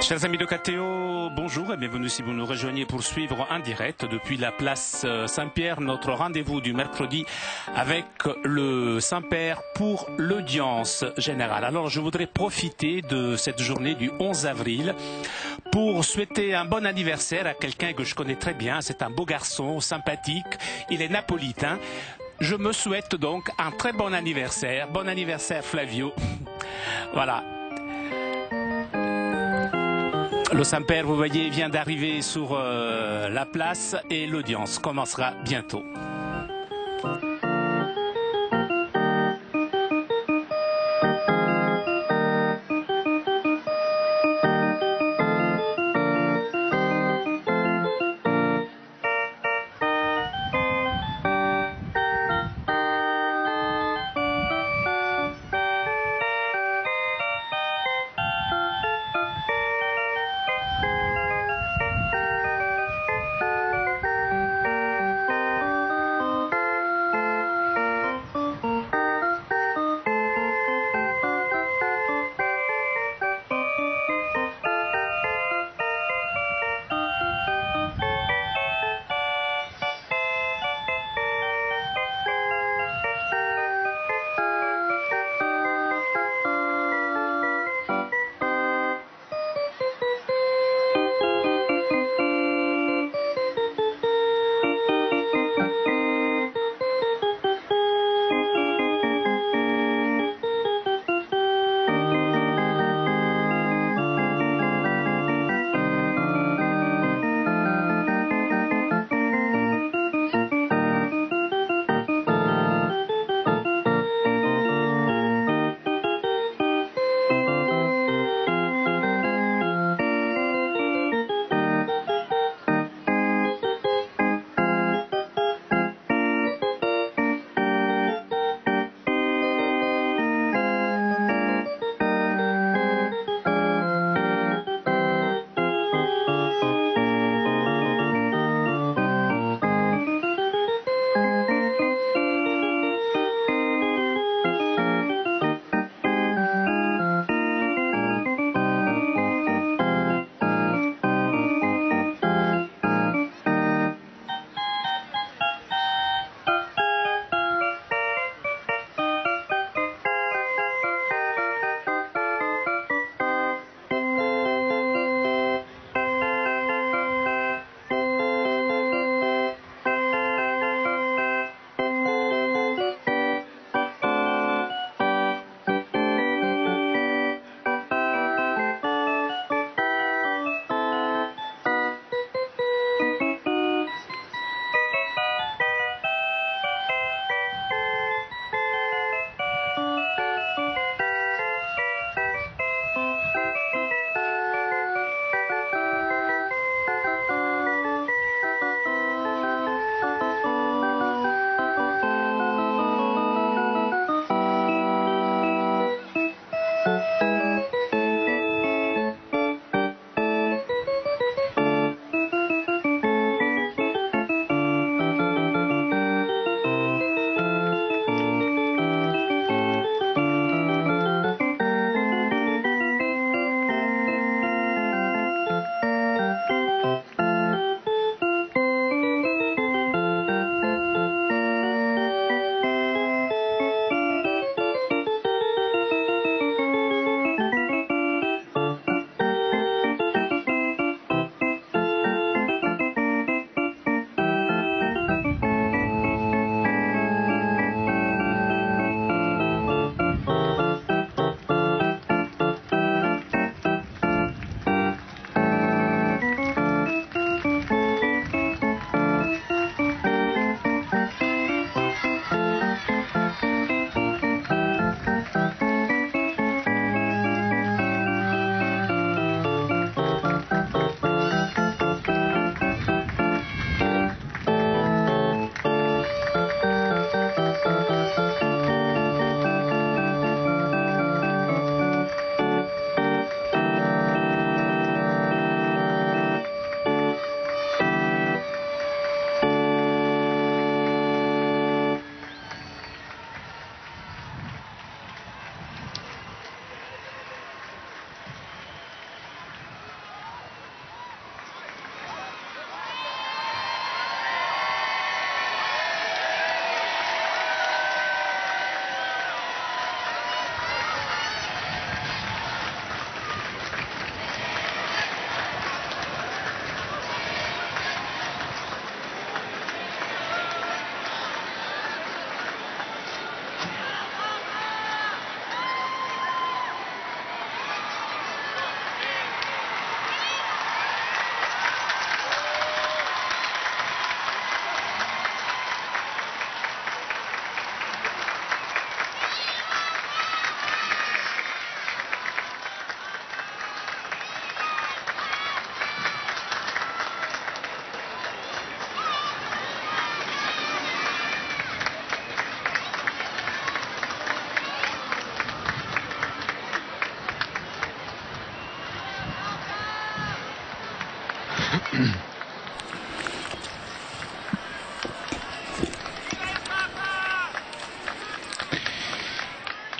Chers amis de KTO, bonjour et bienvenue si vous nous rejoignez pour suivre en direct depuis la place Saint-Pierre notre rendez-vous du mercredi avec le Saint-Père pour l'audience générale. Alors je voudrais profiter de cette journée du 11 avril pour souhaiter un bon anniversaire à quelqu'un que je connais très bien. C'est un beau garçon, sympathique, il est napolitain. Je me souhaite donc un très bon anniversaire. Bon anniversaire Flavio. Voilà. Le Saint-Père, vous voyez, vient d'arriver sur la place et l'audience commencera bientôt.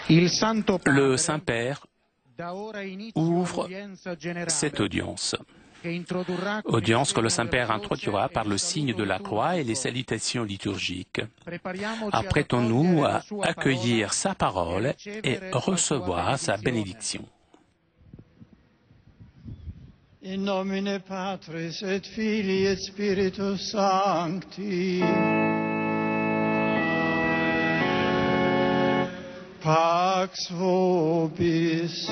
Le Saint-Père ouvre cette audience. Audience que le Saint-Père introduira par le signe de la croix et les salutations liturgiques. Apprêtons-nous à accueillir sa parole et recevoir sa bénédiction. In nomine Patris et Filii et Spiritus Sancti. Pax vobis.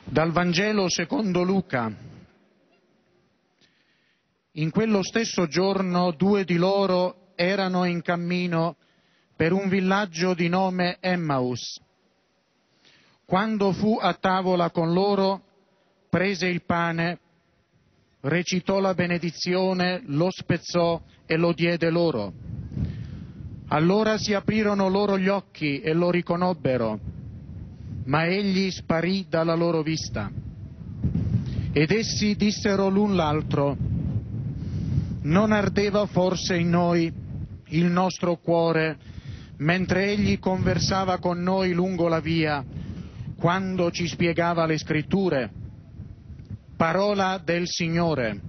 Dal Vangelo secondo Luca. In quello stesso giorno 2 di loro erano in cammino per un villaggio di nome Emmaus. Quando fu a tavola con loro, prese il pane, recitò la benedizione, lo spezzò e lo diede loro. Allora si aprirono loro gli occhi e lo riconobbero, ma egli sparì dalla loro vista. Ed essi dissero l'un l'altro: non ardeva forse in noi il nostro cuore mentre egli conversava con noi lungo la via, quando ci spiegava le scritture? Parola del Signore.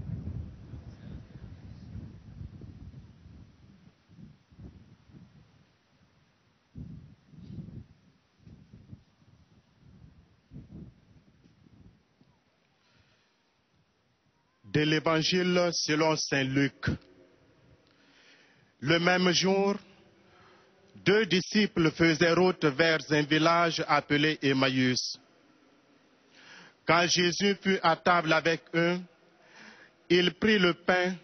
De l'Évangile selon Saint Luc. Le même jour, 2 disciples faisaient route vers un village appelé Emmaüs. Quand Jésus fut à table avec eux, il prit le pain,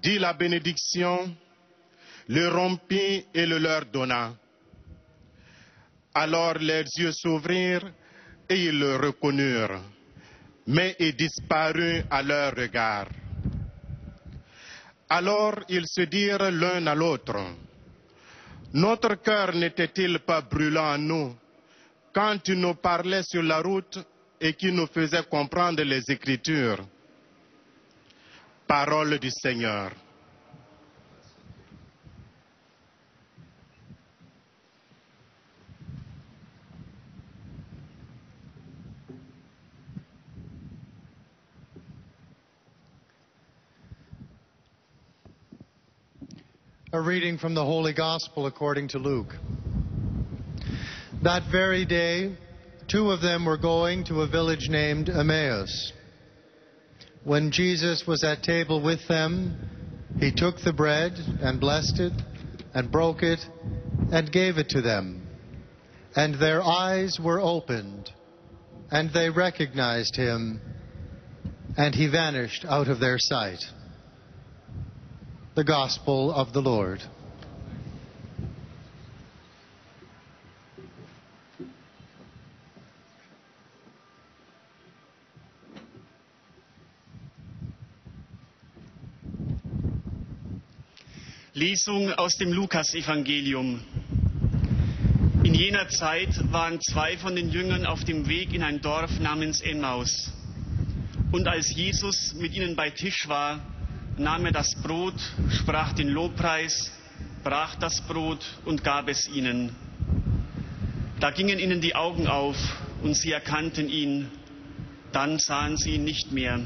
dit la bénédiction, le rompit et le leur donna. Alors leurs yeux s'ouvrirent et ils le reconnurent, mais il disparut à leur regard. Alors ils se dirent l'un à l'autre: notre cœur n'était-il pas brûlant en nous quand tu nous parlais sur la route et qui nous faisait comprendre les Écritures? Parole du Seigneur. A reading from the Holy Gospel according to Luke. That very day, 2 of them were going to a village named Emmaus. When Jesus was at table with them, he took the bread and blessed it and broke it and gave it to them. And their eyes were opened, and they recognized him, and he vanished out of their sight. The Gospel of the Lord. Lesung aus dem Lukasevangelium. In jener Zeit waren 2 von den Jüngern auf dem Weg in ein Dorf namens Emmaus. Und als Jesus mit ihnen bei Tisch war, nahm er das Brot, sprach den Lobpreis, brach das Brot und gab es ihnen. Da gingen ihnen die Augen auf und sie erkannten ihn. Dann sahen sie ihn nicht mehr.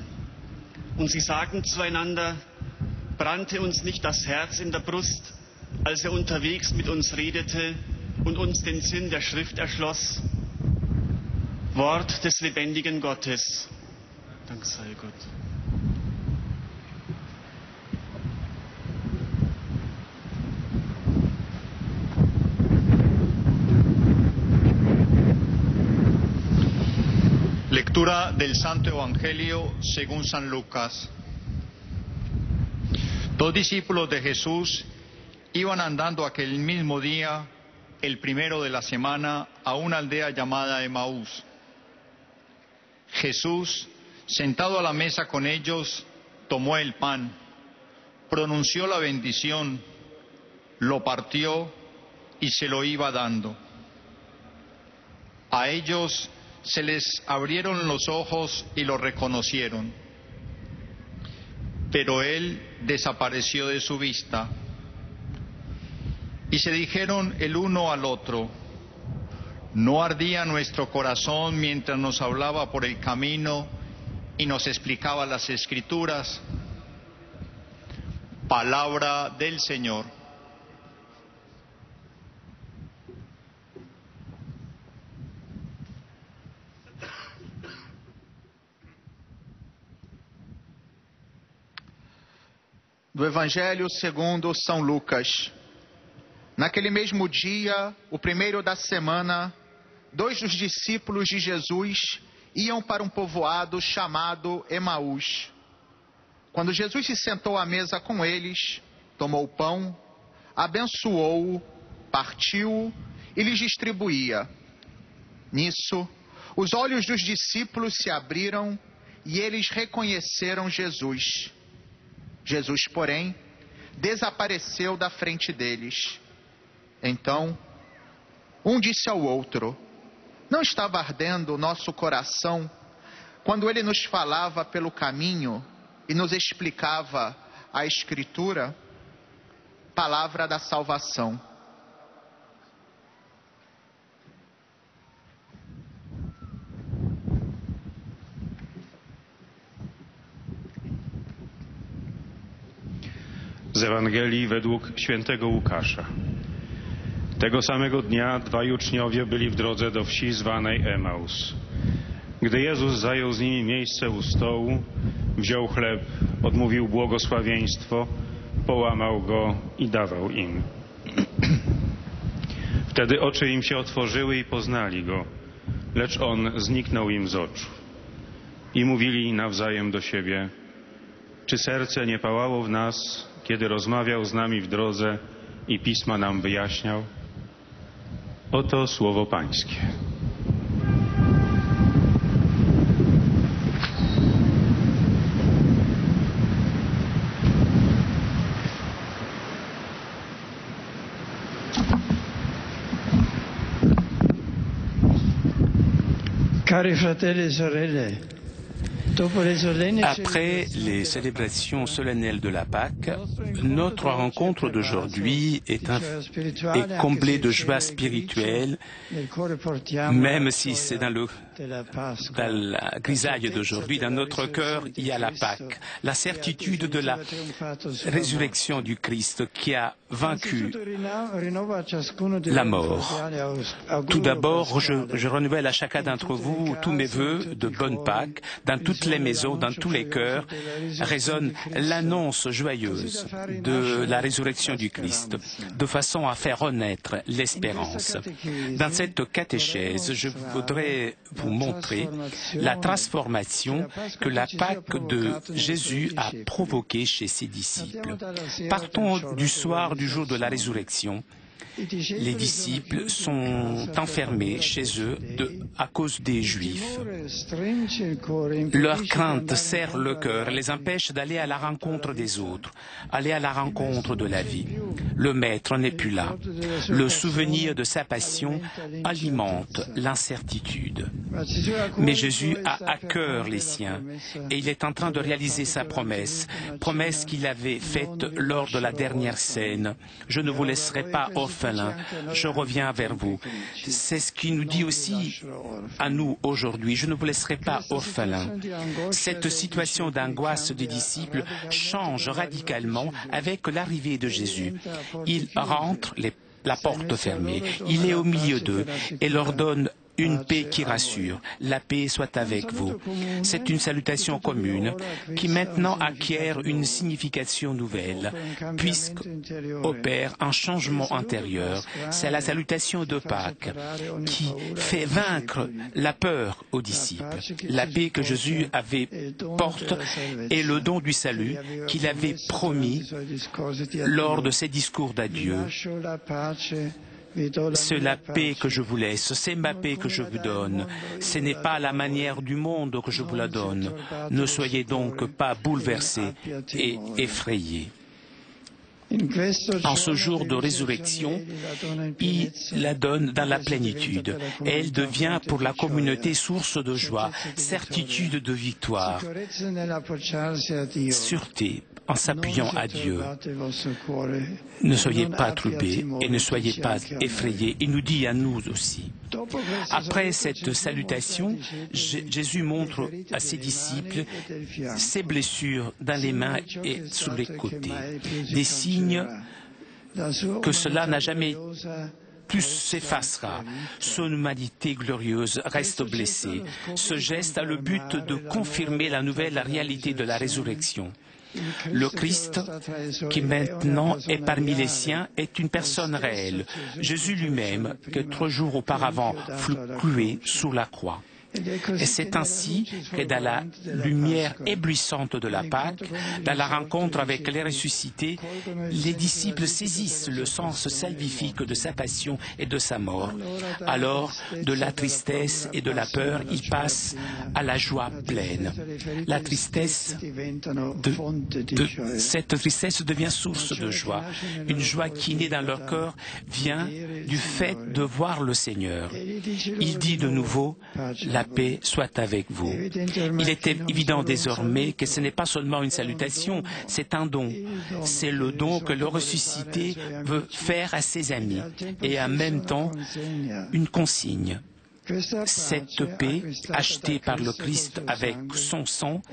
Und sie sagten zueinander: brannte uns nicht das Herz in der Brust, als er unterwegs mit uns redete und uns den Sinn der Schrift erschloss? Wort des lebendigen Gottes. Dank sei Gott. Lectura del Santo Evangelio según San Lucas. 2 discípulos de Jesús iban andando aquel mismo día, el primero de la semana, a una aldea llamada Emaús. Jesús, sentado a la mesa con ellos, tomó el pan, pronunció la bendición, lo partió y se lo iba dando. A ellos se les abrieron los ojos y lo reconocieron, pero él desapareció de su vista. Y se dijeron el uno al otro: ¿no ardía nuestro corazón mientras nos hablaba por el camino y nos explicaba las Escrituras? Palabra del Señor. Do Evangelho segundo São Lucas. Naquele mesmo dia, o primeiro da semana, 2 dos discípulos de Jesus iam para um povoado chamado Emaús. Quando Jesus se sentou à mesa com eles, tomou o pão, abençoou-o, partiu-o e lhes distribuía. Nisso, os olhos dos discípulos se abriram e eles reconheceram Jesus. Jesus, porém, desapareceu da frente deles. Então, um disse ao outro: não estava ardendo o nosso coração quando ele nos falava pelo caminho e nos explicava a Escritura? Palavra da salvação. Z Ewangelii według świętego Łukasza. Tego samego dnia 2 uczniowie byli w drodze do wsi zwanej Emaus. Gdy Jezus zajął z nimi miejsce u stołu, wziął chleb, odmówił błogosławieństwo, połamał go i dawał im. Wtedy oczy im się otworzyły i poznali go, lecz on zniknął im z oczu. I mówili nawzajem do siebie: czy serce nie pałało w nas, kiedy rozmawiał z nami w drodze i Pisma nam wyjaśniał? Oto słowo Pańskie. Cari fratelli e sorelle, après les célébrations solennelles de la Pâque, notre rencontre d'aujourd'hui est comblée de joie spirituelle, même si c'est dans la grisaille d'aujourd'hui, dans notre cœur, il y a la Pâque, la certitude de la résurrection du Christ qui a vaincu la mort. Tout d'abord, je renouvelle à chacun d'entre vous tous mes vœux de bonne Pâque. Dans toutes les maisons, dans tous les cœurs, résonne l'annonce joyeuse de la résurrection du Christ, de façon à faire renaître l'espérance. Dans cette catéchèse, je voudrais vous montrer la transformation que la Pâque de Jésus a provoquée chez ses disciples. Partons du soir du jour de la résurrection. Les disciples sont enfermés chez eux à cause des Juifs. Leur crainte serre le cœur, les empêche d'aller à la rencontre des autres, aller à la rencontre de la vie. Le Maître n'est plus là. Le souvenir de sa passion alimente l'incertitude. Mais Jésus a à cœur les siens et il est en train de réaliser sa promesse qu'il avait faite lors de la dernière scène. Je ne vous laisserai pas orphelins. Je reviens vers vous. C'est ce qui nous dit aussi à nous aujourd'hui. Je ne vous laisserai pas orphelins. Cette situation d'angoisse des disciples change radicalement avec l'arrivée de Jésus. Il rentre, la porte fermée. Il est au milieu d'eux et leur donne une paix qui rassure. La paix soit avec vous. C'est une salutation commune qui maintenant acquiert une signification nouvelle, puisqu'opère un changement intérieur. C'est la salutation de Pâques qui fait vaincre la peur aux disciples. La paix que Jésus porte est le don du salut qu'il avait promis lors de ses discours d'adieu. C'est la paix que je vous laisse, c'est ma paix que je vous donne. Ce n'est pas la manière du monde que je vous la donne. Ne soyez donc pas bouleversés et effrayés. En ce jour de résurrection, il la donne dans la plénitude. Elle devient pour la communauté source de joie, certitude de victoire, sûreté en s'appuyant à Dieu. Ne soyez pas troublés et ne soyez pas effrayés. Il nous dit à nous aussi. Après cette salutation, Jésus montre à ses disciples ses blessures dans les mains et sur les côtés, des signes que cela n'a jamais plus s'effacera. Son humanité glorieuse reste blessée. Ce geste a le but de confirmer la nouvelle réalité de la résurrection. Le Christ, qui maintenant est parmi les siens, est une personne réelle. Jésus lui-même, que 3 jours auparavant fut cloué sous la croix. Et c'est ainsi que dans la lumière éblouissante de la Pâque, dans la rencontre avec les ressuscités, les disciples saisissent le sens salvifique de sa passion et de sa mort. Alors, de la tristesse et de la peur, ils passent à la joie pleine. La tristesse cette tristesse devient source de joie. Une joie qui naît dans leur cœur vient du fait de voir le Seigneur. Il dit de nouveau, la paix soit avec vous. Il est évident désormais que ce n'est pas seulement une salutation, c'est un don. C'est le don que le ressuscité veut faire à ses amis et en même temps une consigne. Cette paix, achetée par le Christ avec son sang,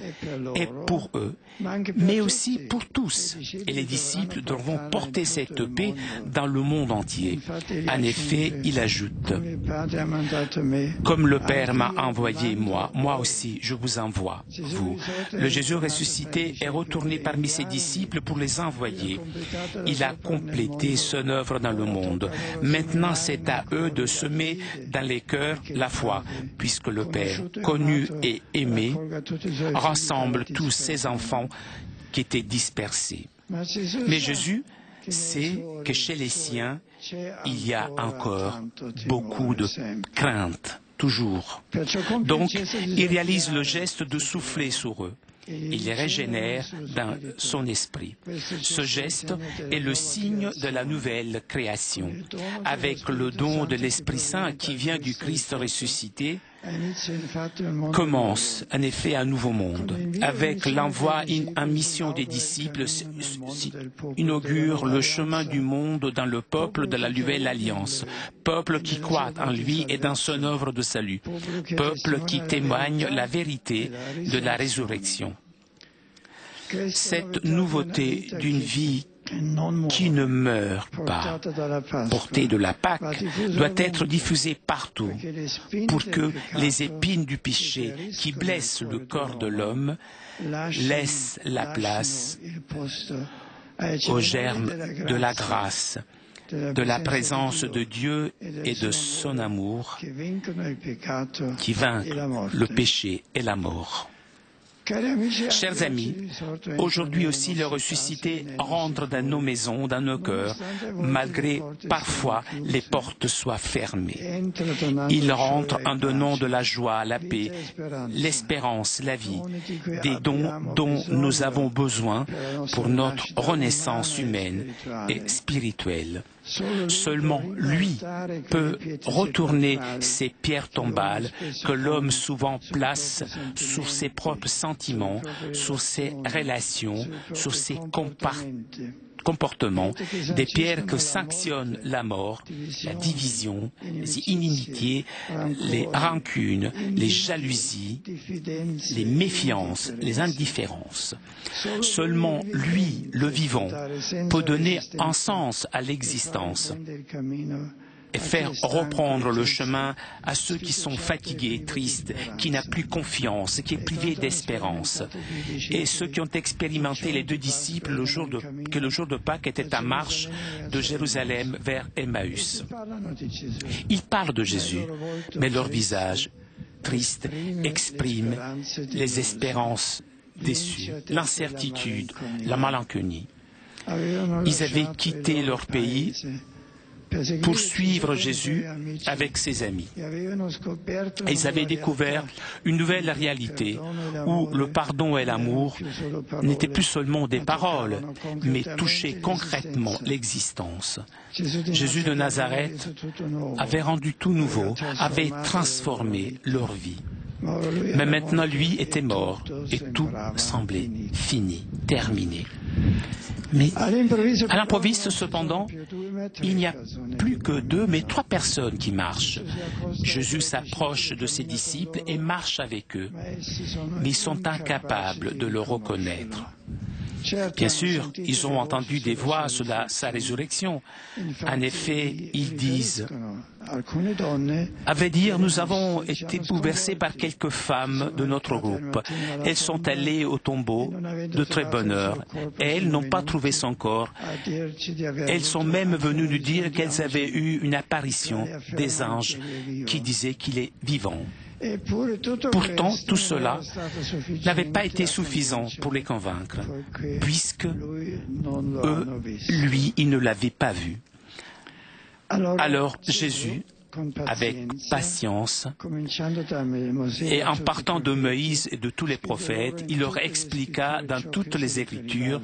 est pour eux, mais aussi pour tous. Et les disciples devront porter cette paix dans le monde entier. En effet, il ajoute, « Comme le Père m'a envoyé moi aussi je vous envoie, vous. » Le Jésus ressuscité est retourné parmi ses disciples pour les envoyer. Il a complété son œuvre dans le monde. Maintenant, c'est à eux de semer dans les cœurs la foi, puisque le Père, connu et aimé, rassemble tous ses enfants qui étaient dispersés. Mais Jésus sait que chez les siens, il y a encore beaucoup de crainte, toujours. Donc, il réalise le geste de souffler sur eux. Il les régénère dans son esprit. Ce geste est le signe de la nouvelle création. Avec le don de l'Esprit Saint qui vient du Christ ressuscité, commence en effet un nouveau monde. Avec l'envoi en mission des disciples, inaugure le chemin du monde dans le peuple de la nouvelle alliance, peuple qui croit en lui et dans son œuvre de salut, peuple qui témoigne la vérité de la résurrection. Cette nouveauté d'une vie qui ne meurt pas, portée de la Pâque, doit être diffusée partout pour que les épines du péché qui blessent le corps de l'homme laissent la place au germe de la grâce, de la présence de Dieu et de son amour qui vainc le péché et la mort. Chers amis, aujourd'hui aussi le ressuscité rentre dans nos maisons, dans nos cœurs, malgré parfois les portes soient fermées. Il rentre en donnant de la joie, la paix, l'espérance, la vie, des dons dont nous avons besoin pour notre renaissance humaine et spirituelle. Seulement lui peut retourner ces pierres tombales que l'homme souvent place sur ses propres sentiments, sur ses relations, sur ses comportements, des pierres que sanctionnent la mort, la division, les inimitiés, les rancunes, les jalousies, les méfiances, les indifférences. Seulement lui, le vivant, peut donner un sens à l'existence et faire reprendre le chemin à ceux qui sont fatigués, tristes, qui n'ont plus confiance, qui est privé d'espérance. Et ceux qui ont expérimenté les 2 disciples que le jour de Pâques était en marche de Jérusalem vers Emmaüs. Ils parlent de Jésus, mais leur visage triste exprime les espérances déçues, l'incertitude, la malenconie. Ils avaient quitté leur pays pour suivre Jésus avec ses amis. Et ils avaient découvert une nouvelle réalité où le pardon et l'amour n'étaient plus seulement des paroles, mais touchaient concrètement l'existence. Jésus de Nazareth avait rendu tout nouveau, avait transformé leur vie. Mais maintenant, lui était mort et tout semblait fini, terminé. Mais à l'improviste, cependant, il n'y a plus que 2, mais 3 personnes qui marchent. Jésus s'approche de ses disciples et marche avec eux, mais ils sont incapables de le reconnaître. Bien sûr, ils ont entendu des voix sur sa résurrection. En effet, ils disent, à vrai dire, nous avons été bouleversés par quelques femmes de notre groupe. Elles sont allées au tombeau de très bonne heure et elles n'ont pas trouvé son corps. Elles sont même venues nous dire qu'elles avaient eu une apparition des anges qui disaient qu'il est vivant. Pourtant, tout cela n'avait pas été suffisant pour les convaincre, puisque eux, lui, ils ne l'avaient pas vu. Alors Jésus, avec patience, et en partant de Moïse et de tous les prophètes, il leur expliqua dans toutes les Écritures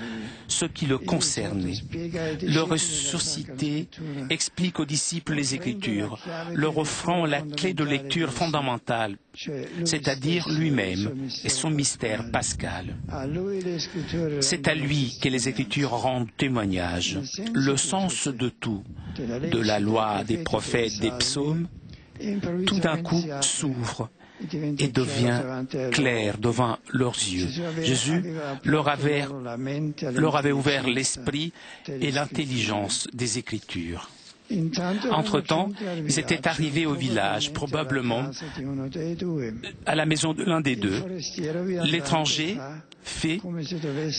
ce qui le concernait. Le ressuscité explique aux disciples les Écritures, leur offrant la clé de lecture fondamentale, c'est-à-dire lui-même et son mystère pascal. C'est à lui que les Écritures rendent témoignage, le sens de tout, de la loi, des prophètes, des psaumes, tout d'un coup s'ouvre et devient clair devant leurs yeux. Jésus leur avait ouvert l'esprit et l'intelligence des Écritures. Entre-temps, ils étaient arrivés au village, probablement à la maison de l'un des 2. L'étranger fait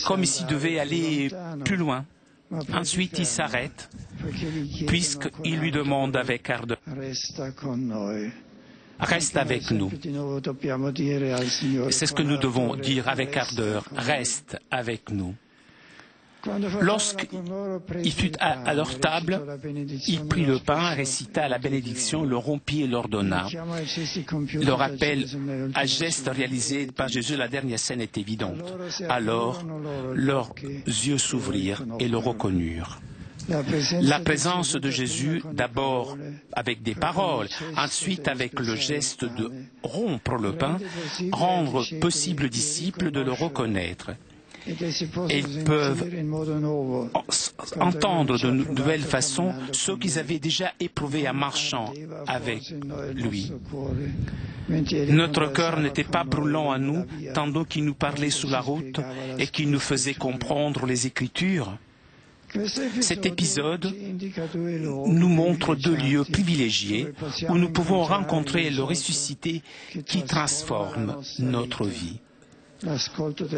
comme s'il devait aller plus loin. Ensuite, il s'arrête, puisqu'il lui demande avec ardeur, « Reste avec nous ». C'est ce que nous devons dire avec ardeur, « Reste avec nous ». Lorsqu'il fut à leur table, il prit le pain, récita la bénédiction, le rompit et l'ordonna. Le rappel à geste réalisé par Jésus, la dernière scène est évidente. Alors, leurs yeux s'ouvrirent et le reconnurent. La présence de Jésus, d'abord avec des paroles, ensuite avec le geste de rompre le pain, rendre possible aux disciples de le reconnaître. Et ils peuvent entendre de nouvelles façons ce qu'ils avaient déjà éprouvé en marchant avec lui. Notre cœur n'était pas brûlant à nous, tandis qu'il nous parlait sous la route et qu'il nous faisait comprendre les Écritures. Cet épisode nous montre 2 lieux privilégiés où nous pouvons rencontrer le ressuscité qui transforme notre vie.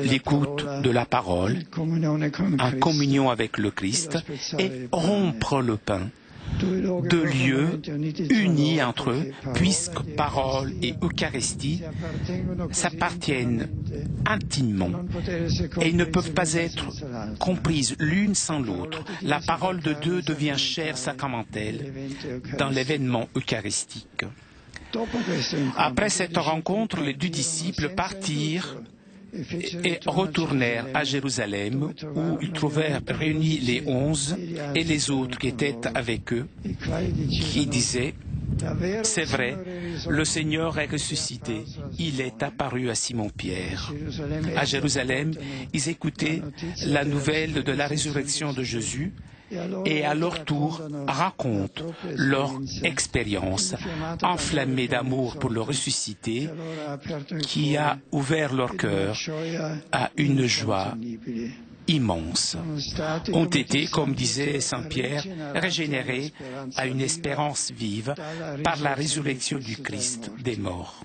L'écoute de la parole en communion avec le Christ et rompre le pain. 2 lieux unis entre eux, puisque parole et Eucharistie s'appartiennent intimement et ne peuvent pas être comprises l'une sans l'autre. La parole de Dieu devient chair sacramentelle dans l'événement eucharistique. Après cette rencontre, les 2 disciples partirent et retournèrent à Jérusalem, où ils trouvèrent réunis les 11 et les autres qui étaient avec eux, qui disaient « C'est vrai, le Seigneur est ressuscité, il est apparu à Simon-Pierre. » À Jérusalem, ils écoutaient la nouvelle de la résurrection de Jésus, et à leur tour racontent leur expérience enflammée d'amour pour le ressuscité qui a ouvert leur cœur à une joie immense. Ont été, comme disait Saint Pierre, régénérés à une espérance vive par la résurrection du Christ des morts.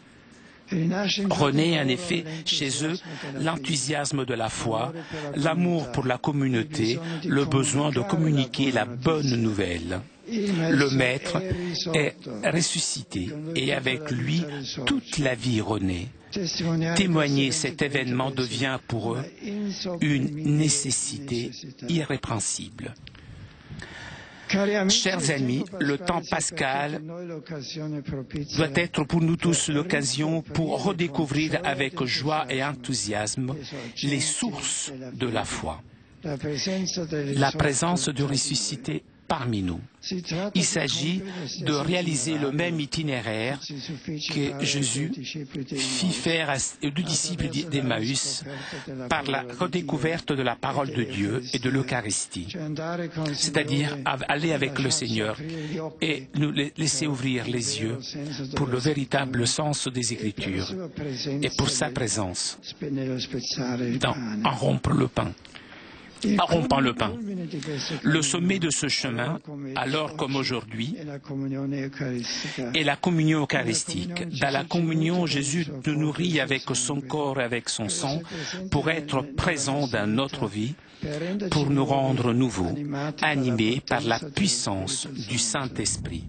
Renaît en effet chez eux l'enthousiasme de la foi, l'amour pour la communauté, le besoin de communiquer la bonne nouvelle. Le Maître est ressuscité et avec lui toute la vie renaît. Témoigner cet événement devient pour eux une nécessité irrépréhensible. Chers amis, le temps pascal doit être pour nous tous l'occasion pour redécouvrir avec joie et enthousiasme les sources de la foi, la présence du ressuscité parmi nous. Il s'agit de réaliser le même itinéraire que Jésus fit faire aux disciples d'Emmaüs par la redécouverte de la parole de Dieu et de l'Eucharistie, c'est-à-dire aller avec le Seigneur et nous laisser ouvrir les yeux pour le véritable sens des Écritures et pour sa présence en rompre le pain. En rompant le pain. Le sommet de ce chemin, alors comme aujourd'hui, est la communion eucharistique. Dans la communion, Jésus nous nourrit avec son corps et avec son sang pour être présent dans notre vie, pour nous rendre nouveaux, animés par la puissance du Saint-Esprit.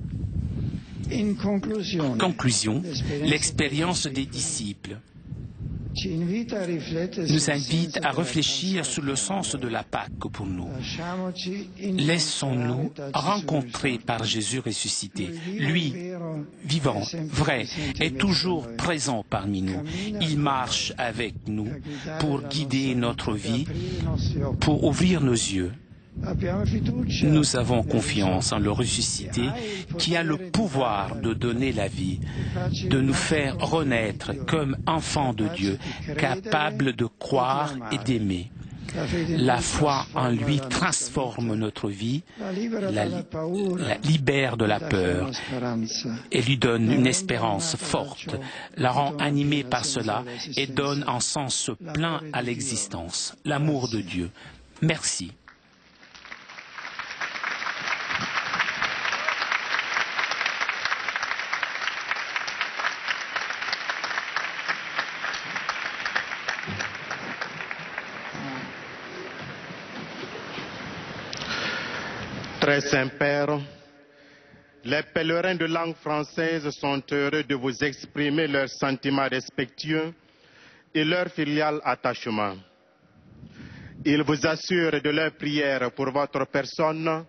Conclusion, l'expérience des disciples nous invite à réfléchir sur le sens de la Pâque pour nous. Laissons-nous rencontrer par Jésus ressuscité. Lui, vivant, vrai, est toujours présent parmi nous. Il marche avec nous pour guider notre vie, pour ouvrir nos yeux. Nous avons confiance en le ressuscité qui a le pouvoir de donner la vie, de nous faire renaître comme enfants de Dieu, capables de croire et d'aimer. La foi en lui transforme notre vie, la libère de la peur et lui donne une espérance forte, la rend animée par cela et donne un sens plein à l'existence, l'amour de Dieu. Merci. Très Saint-Père, les pèlerins de langue française sont heureux de vous exprimer leurs sentiments respectueux et leur filial attachement. Ils vous assurent de leur prière pour votre personne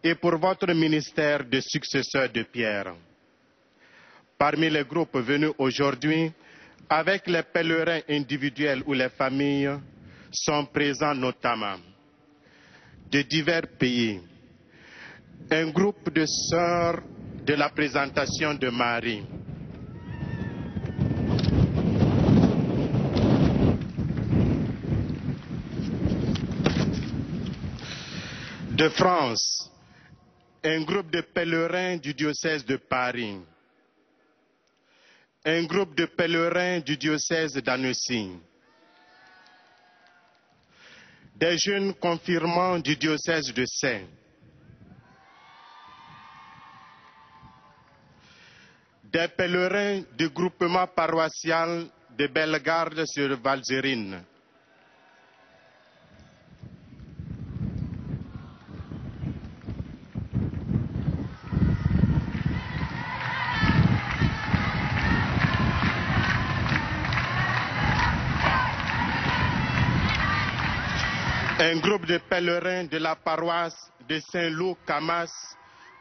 et pour votre ministère de successeur de Pierre. Parmi les groupes venus aujourd'hui, avec les pèlerins individuels ou les familles, sont présents notamment de divers pays, un groupe de sœurs de la présentation de Marie, de France, un groupe de pèlerins du diocèse de Paris, un groupe de pèlerins du diocèse d'Annecy, des jeunes confirmants du diocèse de Sète, des pèlerins du groupement paroissial de Bellegarde sur Valzerine, un groupe de pèlerins de la paroisse de Saint-Loup-Camas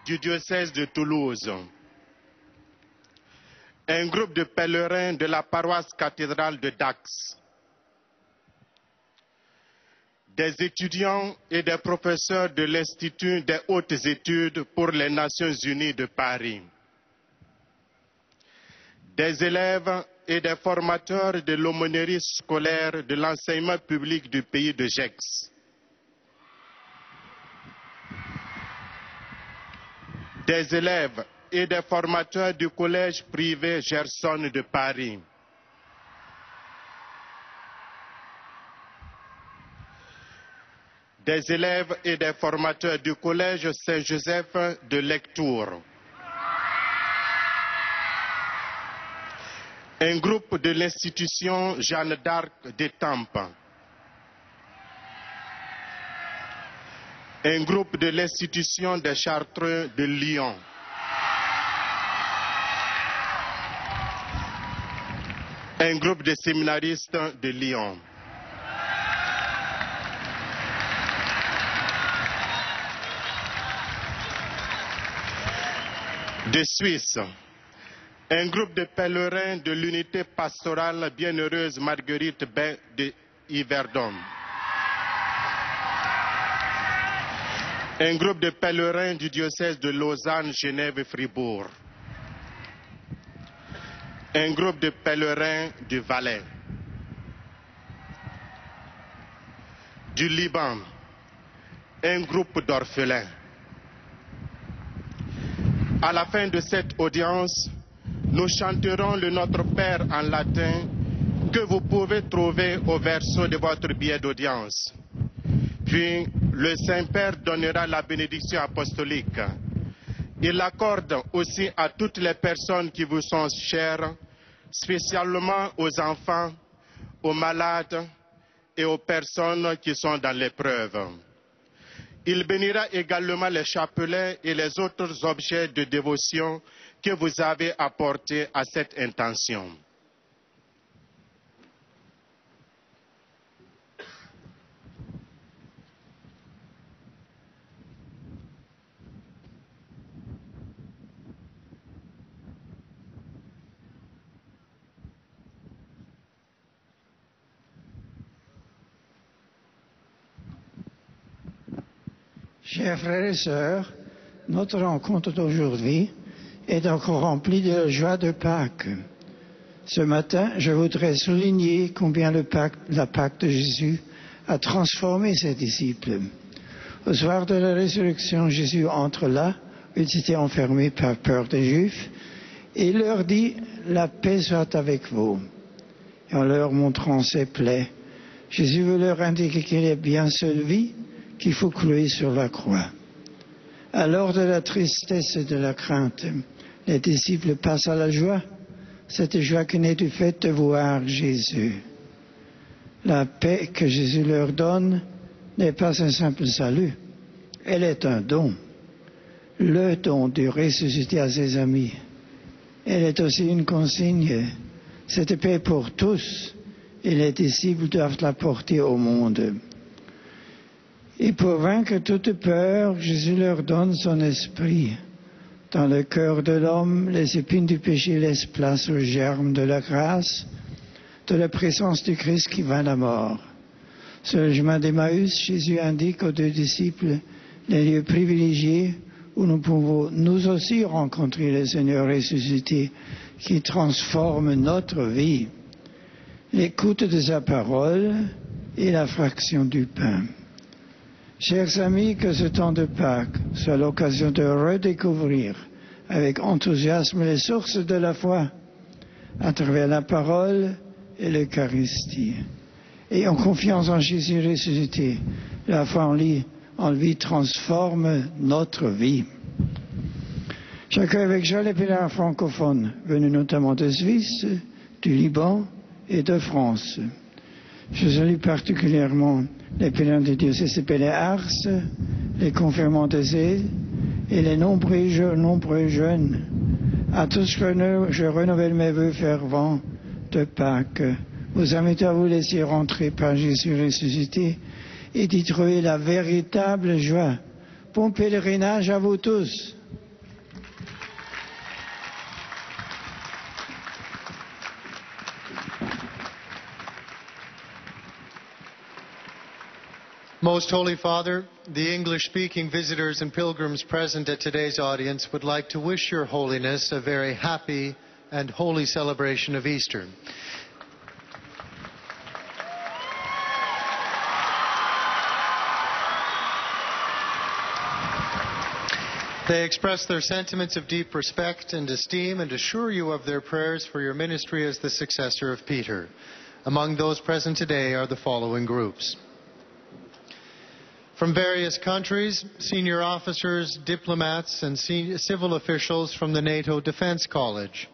du diocèse de Toulouse, un groupe de pèlerins de la paroisse cathédrale de Dax, des étudiants et des professeurs de l'Institut des hautes études pour les Nations unies de Paris, des élèves et des formateurs de l'aumônerie scolaire de l'enseignement public du pays de Gex, des élèves et des formateurs du collège privé Gerson de Paris, des élèves et des formateurs du collège Saint-Joseph de Lectoure, un groupe de l'institution Jeanne d'Arc d'Étampes, un groupe de l'institution des Chartreux de Lyon, un groupe de séminaristes de Lyon, De Suisse, un groupe de pèlerins de l'unité pastorale Bienheureuse Marguerite Bain de Yverdon. Un groupe de pèlerins du diocèse de Lausanne, Genève et Fribourg. Un groupe de pèlerins du Valais. Du Liban, un groupe d'orphelins. À la fin de cette audience, nous chanterons le Notre Père en latin que vous pouvez trouver au verso de votre billet d'audience. Puis, le Saint-Père donnera la bénédiction apostolique. Il l'accorde aussi à toutes les personnes qui vous sont chères, spécialement aux enfants, aux malades et aux personnes qui sont dans l'épreuve. Il bénira également les chapelets et les autres objets de dévotion que vous avez apportés à cette intention. Chers frères et sœurs, notre rencontre d'aujourd'hui est encore remplie de joie de Pâques. Ce matin, je voudrais souligner combien la Pâque de Jésus a transformé ses disciples. Au soir de la résurrection, Jésus entre là, où ils étaient enfermés par peur des Juifs, et il leur dit « La paix soit avec vous ». Et en leur montrant ses plaies, Jésus veut leur indiquer qu'il est bien celui qu'il faut clouer sur la croix. Alors de la tristesse et de la crainte, les disciples passent à la joie, cette joie qui naît du fait de voir Jésus. La paix que Jésus leur donne n'est pas un simple salut, elle est un don, le don du ressuscité à ses amis. Elle est aussi une consigne, cette paix pour tous, et les disciples doivent la porter au monde. Et pour vaincre toute peur, Jésus leur donne son esprit. Dans le cœur de l'homme, les épines du péché laissent place aux germes de la grâce, de la présence du Christ qui vainc la mort. Sur le chemin d'Emmaüs, Jésus indique aux deux disciples les lieux privilégiés où nous pouvons nous aussi rencontrer le Seigneur ressuscité qui transforme notre vie. L'écoute de sa parole et la fraction du pain. Chers amis, que ce temps de Pâques soit l'occasion de redécouvrir avec enthousiasme les sources de la foi à travers la parole et l'Eucharistie. Et en confiance en Jésus ressuscité, la foi en lui transforme notre vie. J'accueille avec joie les pèlerins francophones venus notamment de Suisse, du Liban et de France. Je salue particulièrement les pèlerins du diocèse de Belley-Ars, les confirmants de Zé et les nombreux jeunes. À tous, je renouvelle mes vœux fervents de Pâques. Vous invite à vous laisser rentrer par Jésus ressuscité et d'y trouver la véritable joie. Bon pèlerinage à vous tous. Most Holy Father, the English-speaking visitors and pilgrims present at today's audience would like to wish Your Holiness a very happy and holy celebration of Easter. They express their sentiments of deep respect and esteem and assure you of their prayers for your ministry as the successor of Peter. Among those present today are the following groups. From various countries, senior officers, diplomats, and civil officials from the NATO Defence College.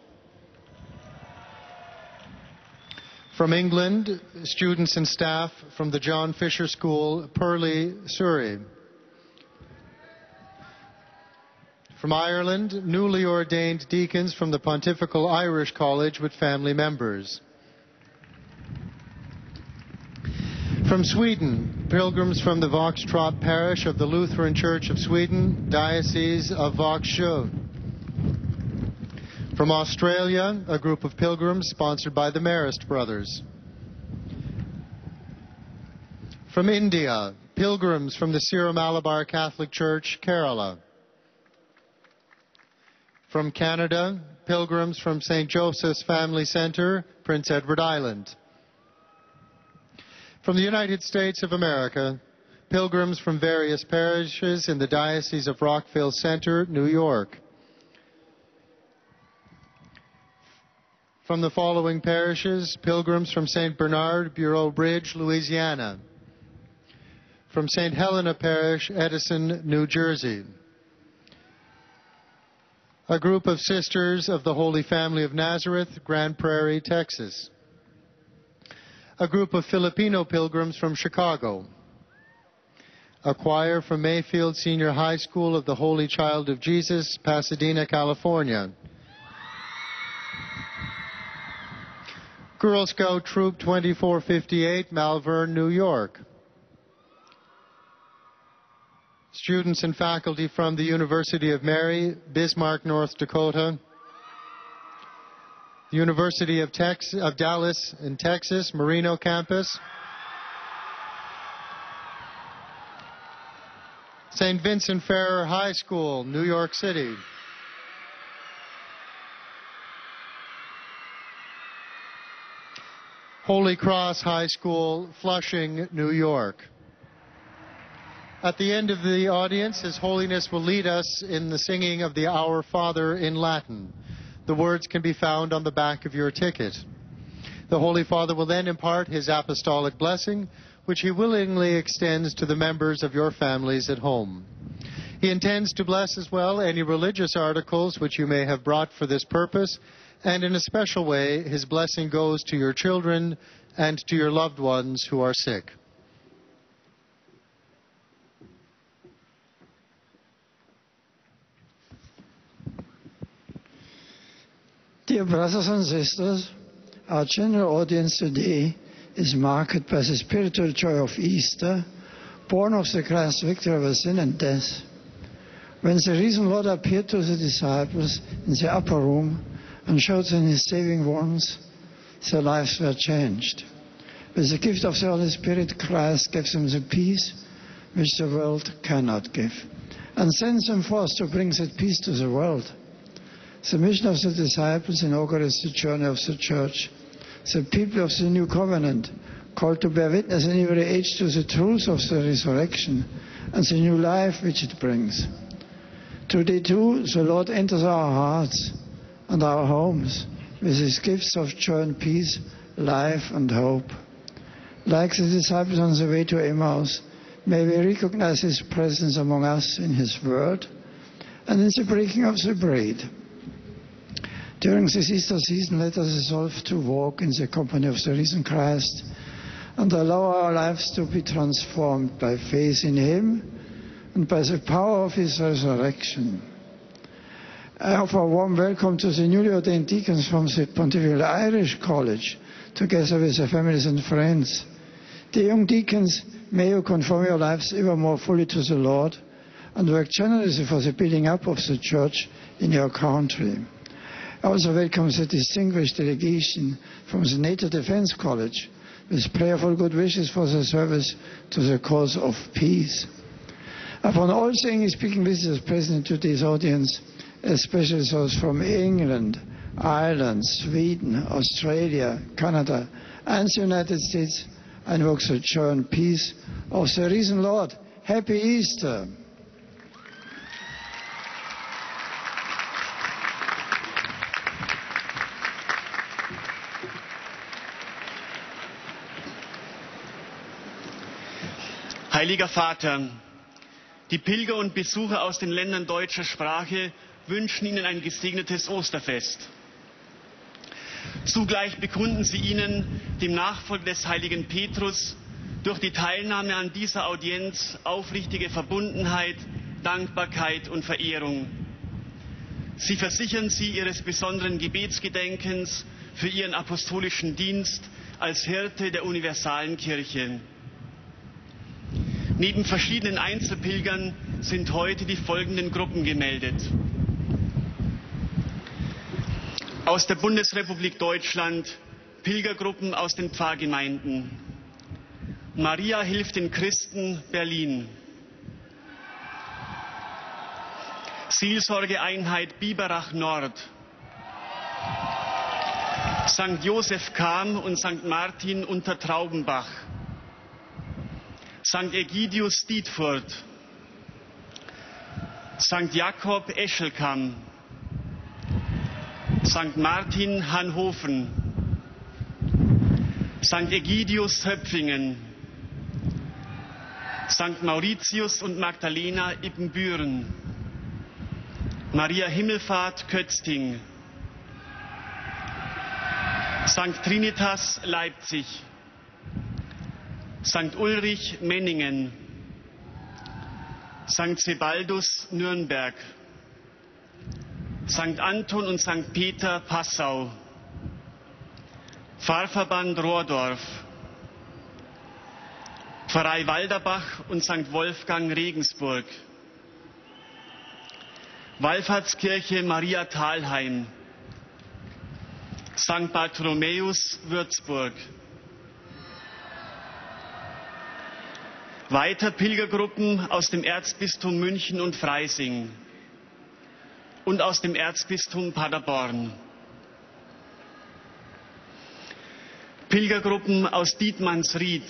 From England, students and staff from the John Fisher School, Purley, Surrey. From Ireland, newly ordained deacons from the Pontifical Irish College with family members. From Sweden, pilgrims from the Vokstrop parish of the Lutheran Church of Sweden, Diocese of Växjö. From Australia, a group of pilgrims sponsored by the Marist brothers. From India, pilgrims from the Syro-Malabar Catholic Church, Kerala. From Canada, pilgrims from St. Joseph's Family Center, Prince Edward Island. From the United States of America, pilgrims from various parishes in the Diocese of Rockville Center, New York. From the following parishes, pilgrims from St. Bernard, Bureau Bridge, Louisiana. From St. Helena Parish, Edison, New Jersey. A group of Sisters of the Holy Family of Nazareth, Grand Prairie, Texas. A group of Filipino pilgrims from Chicago. A choir from Mayfield Senior High School of the Holy Child of Jesus, Pasadena, California. Girl Scout Troop 2458, Malvern, New York. Students and faculty from the University of Mary, Bismarck, North Dakota. The University of Dallas in Texas, Marino campus. St. Vincent Ferrer High School, New York City. Holy Cross High School, Flushing, New York. At the end of the audience, His Holiness will lead us in the singing of the Our Father in Latin. The words can be found on the back of your ticket. The Holy Father will then impart his apostolic blessing, which he willingly extends to the members of your families at home. He intends to bless as well any religious articles which you may have brought for this purpose, and in a special way, his blessing goes to your children and to your loved ones who are sick. Dear brothers and sisters, our general audience today is marked by the spiritual joy of Easter, born of the Christ's victory over sin and death. When the risen Lord appeared to the disciples in the upper room and showed them his saving warmth, their lives were changed. With the gift of the Holy Spirit, Christ gives them the peace which the world cannot give, and sends them forth to bring that peace to the world. The mission of the disciples inaugurates the journey of the Church. The people of the New Covenant, called to bear witness in every age to the truth of the resurrection and the new life which it brings. Today too, the Lord enters our hearts and our homes with his gifts of joy and peace, life and hope. Like the disciples on the way to Emmaus, may we recognize his presence among us in his word and in the breaking of the bread. During this Easter season, let us resolve to walk in the company of the risen Christ and allow our lives to be transformed by faith in him and by the power of his resurrection. I offer a warm welcome to the newly ordained deacons from the Pontifical Irish College, together with their families and friends. The young deacons, may you conform your lives ever more fully to the Lord and work generously for the building up of the Church in your country. I also welcome the distinguished delegation from the NATO Defense College with prayerful good wishes for the service to the cause of peace. Upon all saying speaking visitors present in today's audience, especially those from England, Ireland, Sweden, Australia, Canada, and the United States, I invoke the joy and peace of the risen Lord. Happy Easter! Heiliger Vater, die Pilger und Besucher aus den Ländern deutscher Sprache wünschen Ihnen ein gesegnetes Osterfest. Zugleich bekunden sie Ihnen, dem Nachfolger des heiligen Petrus, durch die Teilnahme an dieser Audienz aufrichtige Verbundenheit, Dankbarkeit und Verehrung. Sie versichern Sie Ihres besonderen Gebetsgedenkens für Ihren apostolischen Dienst als Hirte der universalen Kirche. Neben verschiedenen Einzelpilgern sind heute die folgenden Gruppen gemeldet. aus der Bundesrepublik Deutschland, Pilgergruppen aus den Pfarrgemeinden. Maria hilft den Christen, Berlin. Seelsorgeeinheit Biberach Nord. St. Josef Kam und St. Martin unter Traubenbach. St. Egidius Dietfurt. St. Jakob Eschelkamm. St. Martin Hanhofen. St. Egidius Höpfingen. St. Mauritius und Magdalena Ippenbüren. Maria Himmelfahrt Kötzting. St. Trinitas Leipzig. St. Ulrich Menningen. St. Sebaldus Nürnberg. St. Anton und St. Peter Passau. Pfarrverband Rohrdorf. Pfarrei Walderbach und St. Wolfgang Regensburg. Wallfahrtskirche Maria Thalheim. St. Bartholomäus Würzburg. Weiter Pilgergruppen aus dem Erzbistum München und Freising und aus dem Erzbistum Paderborn. Pilgergruppen aus Dietmannsried,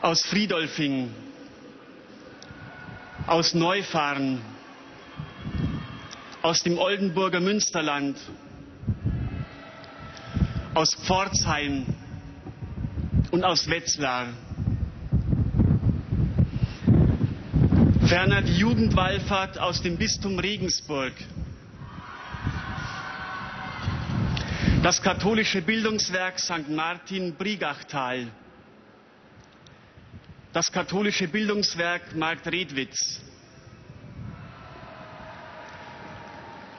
aus Friedolfing, aus Neufahrn, aus dem Oldenburger Münsterland, aus Pforzheim und aus Wetzlar. Ferner die Jugendwallfahrt aus dem Bistum Regensburg. Das katholische Bildungswerk St. Martin Brigachtal. Das katholische Bildungswerk Marktredwitz.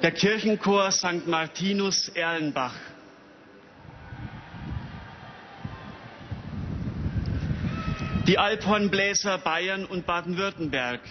Der Kirchenchor St. Martinus Erlenbach. Die Alphornbläser Bayern und Baden-Württemberg.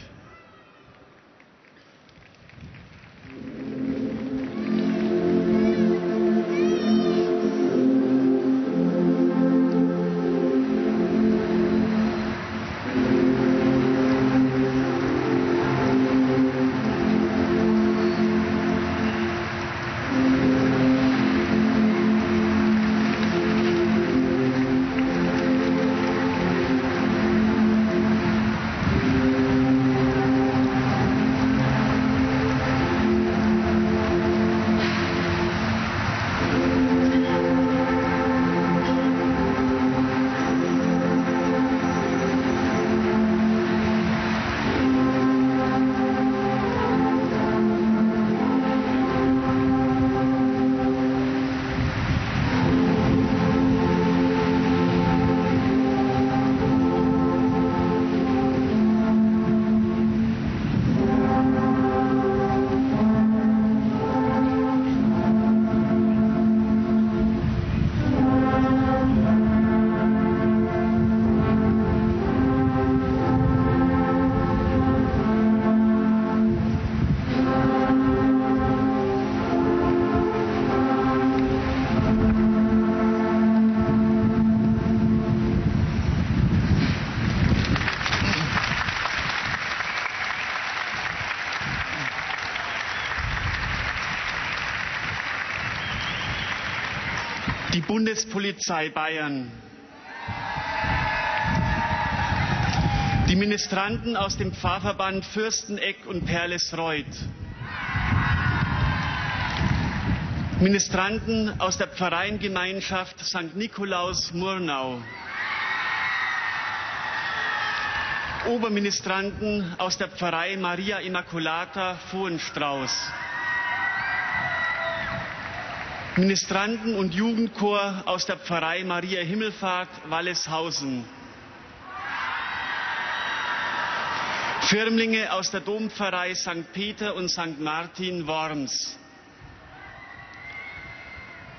Die Bundespolizei Bayern. Die Ministranten aus dem Pfarrverband Fürsteneck und Perlesreuth. Ministranten aus der Pfarreiengemeinschaft St. Nikolaus Murnau. Oberministranten aus der Pfarrei Maria Immaculata Vohenstrauß. Ministranten und Jugendchor aus der Pfarrei Maria Himmelfahrt Walleshausen. Firmlinge aus der Dompfarrei St. Peter und St. Martin Worms.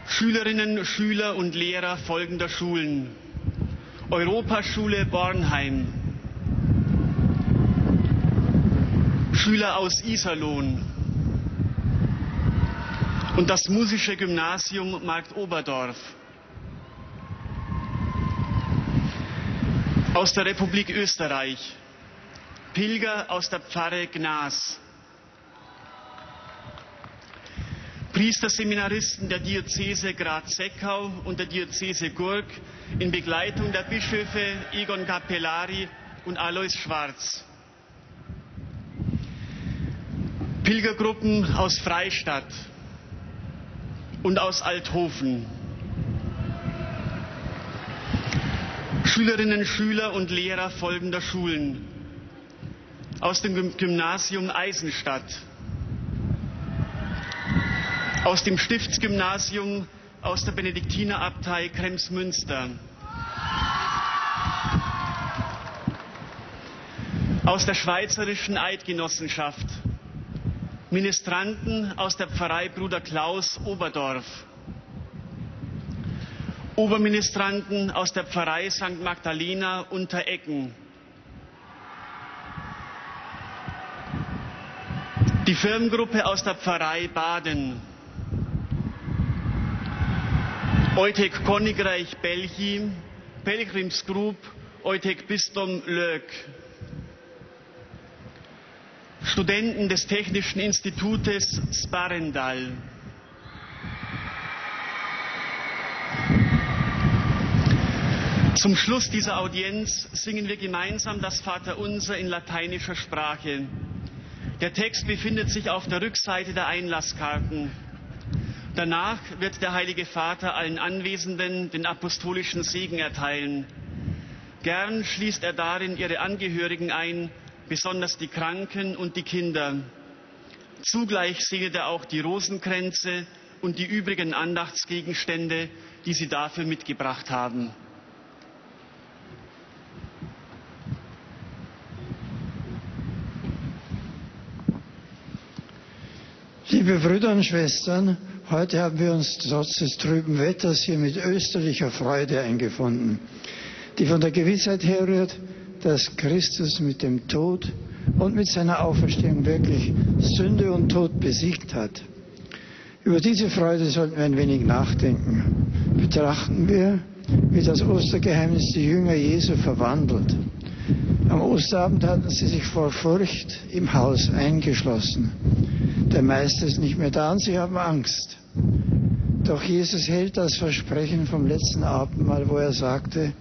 Schülerinnen, Schüler und Lehrer folgender Schulen: Europaschule Bornheim, Schüler aus Iserlohn, und das musische Gymnasium Marktoberdorf. Aus der Republik Österreich, Pilger aus der Pfarre Gnas. Priesterseminaristen der Diözese Graz-Seckau und der Diözese Gurk in Begleitung der Bischöfe Egon Capellari und Alois Schwarz. Pilgergruppen aus Freistadt und aus Althofen. Schülerinnen, Schüler und Lehrer folgender Schulen. Aus dem Gymnasium Eisenstadt. Aus dem Stiftsgymnasium aus der Benediktinerabtei Kremsmünster. Aus der Schweizerischen Eidgenossenschaft. Ministranten aus der Pfarrei Bruder Klaus Oberdorf. Oberministranten aus der Pfarrei St. Magdalena Untereggen. Die Firmengruppe aus der Pfarrei Baden. Eutek Königreich Belchim, Pelgrimsgrupp, Eutek Bistum Löck. Studenten des Technischen Institutes Sparendal. Zum Schluss dieser Audienz singen wir gemeinsam das Vaterunser in lateinischer Sprache. Der Text befindet sich auf der Rückseite der Einlasskarten. Danach wird der Heilige Vater allen Anwesenden den apostolischen Segen erteilen. Gern schließt er darin ihre Angehörigen ein, besonders die Kranken und die Kinder. Zugleich segnet er auch die Rosenkränze und die übrigen Andachtsgegenstände, die sie dafür mitgebracht haben. Liebe Brüder und Schwestern, heute haben wir uns trotz des trüben Wetters hier mit österlicher Freude eingefunden, die von der Gewissheit herrührt, dass Christus mit dem Tod und mit seiner Auferstehung wirklich Sünde und Tod besiegt hat. Über diese Freude sollten wir ein wenig nachdenken. Betrachten wir, wie das Ostergeheimnis die Jünger Jesu verwandelt. Am Osterabend hatten sie sich vor Furcht im Haus eingeschlossen. Der Meister ist nicht mehr da und sie haben Angst. Doch Jesus hält das Versprechen vom letzten Abendmahl, wo er sagte,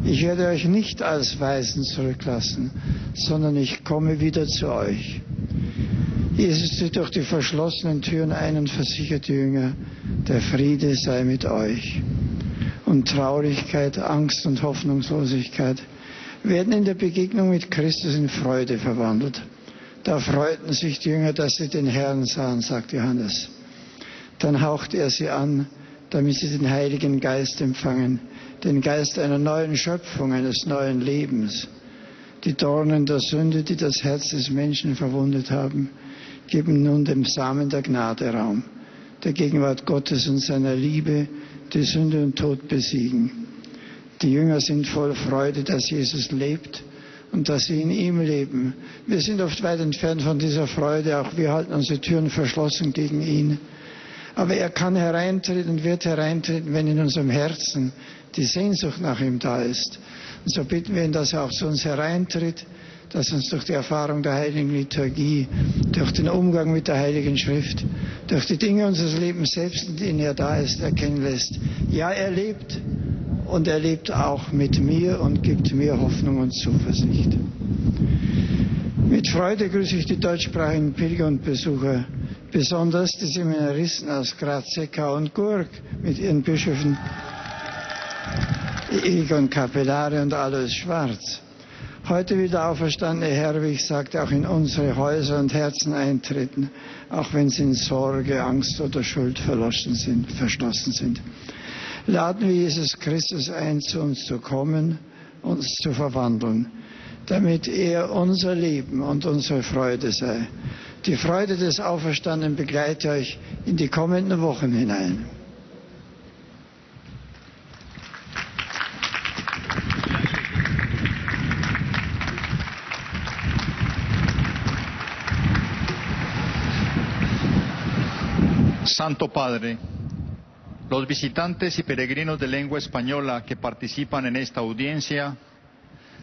ich werde euch nicht als Waisen zurücklassen, sondern ich komme wieder zu euch. Jesus tritt durch die verschlossenen Türen ein und versichert die Jünger, der Friede sei mit euch. Und Traurigkeit, Angst und Hoffnungslosigkeit werden in der Begegnung mit Christus in Freude verwandelt. Da freuten sich die Jünger, dass sie den Herrn sahen, sagt Johannes. Dann hauchte er sie an, damit sie den Heiligen Geist empfangen, den Geist einer neuen Schöpfung, eines neuen Lebens. Die Dornen der Sünde, die das Herz des Menschen verwundet haben, geben nun dem Samen der Gnade Raum, der Gegenwart Gottes und seiner Liebe, die Sünde und Tod besiegen. Die Jünger sind voll Freude, dass Jesus lebt und dass sie in ihm leben. Wir sind oft weit entfernt von dieser Freude, auch wir halten unsere Türen verschlossen gegen ihn. Aber er kann hereintreten und wird hereintreten, wenn in unserem Herzen die Sehnsucht nach ihm da ist. Und so bitten wir ihn, dass er auch zu uns hereintritt, dass uns durch die Erfahrung der Heiligen Liturgie, durch den Umgang mit der Heiligen Schrift, durch die Dinge unseres Lebens selbst, in denen er da ist, erkennen lässt. Ja, er lebt und er lebt auch mit mir und gibt mir Hoffnung und Zuversicht. Mit Freude grüße ich die deutschsprachigen Pilger und Besucher, besonders die Seminaristen aus Graz, Seckau und Gurk mit ihren Bischöfen Egon Capellari und Alois Schwarz. Heute will der auferstandene Herr, wie ich sagte, auch in unsere Häuser und Herzen eintreten, auch wenn sie in Sorge, Angst oder Schuld verschlossen sind. Laden wir Jesus Christus ein, zu uns zu kommen, uns zu verwandeln, damit er unser Leben und unsere Freude sei. Die Freude des Auferstandenen begleite euch in die kommenden Wochen hinein. Santo Padre, los visitantes y peregrinos de lengua española que participan en esta audiencia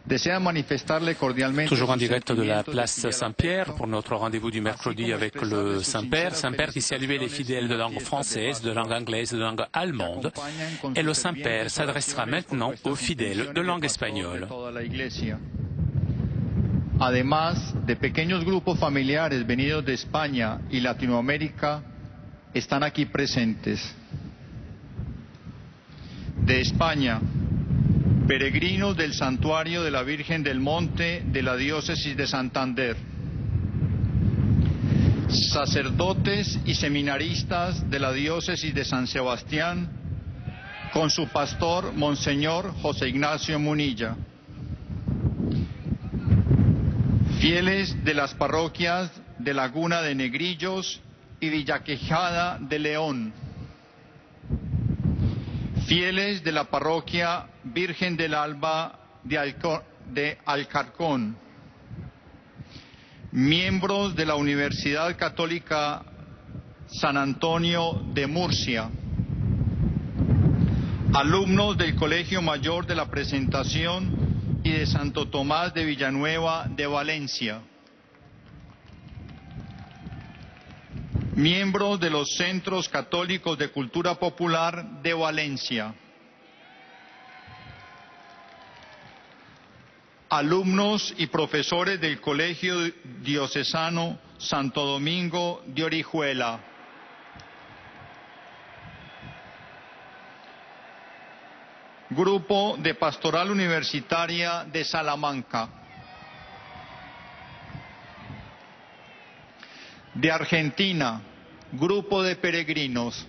desean manifestarle cordialmente. Toujours en direct de la place Saint-Pierre pour notre rendez-vous du mercredi avec le Saint-Père. Saint-Père qui saluait les fidèles de langue française, de langue anglaise, de langue allemande. Et le Saint-Père s'adressera maintenant aux fidèles de langue espagnole. Además de pequeños grupos familiares venidos de España y Latinoamérica, están aquí presentes. De España, peregrinos del Santuario de la Virgen del Monte de la Diócesis de Santander, sacerdotes y seminaristas de la Diócesis de San Sebastián, con su pastor, Monseñor José Ignacio Munilla, fieles de las parroquias de Laguna de Negrillos y Villaquejada de León, fieles de la parroquia Virgen del Alba de Alcarcón, miembros de la Universidad Católica San Antonio de Murcia, alumnos del Colegio Mayor de la Presentación y de Santo Tomás de Villanueva de Valencia, miembros de los Centros Católicos de Cultura Popular de Valencia, alumnos y profesores del Colegio Diocesano Santo Domingo de Orihuela, Grupo de Pastoral Universitaria de Salamanca, de Argentina, Grupo de Peregrinos,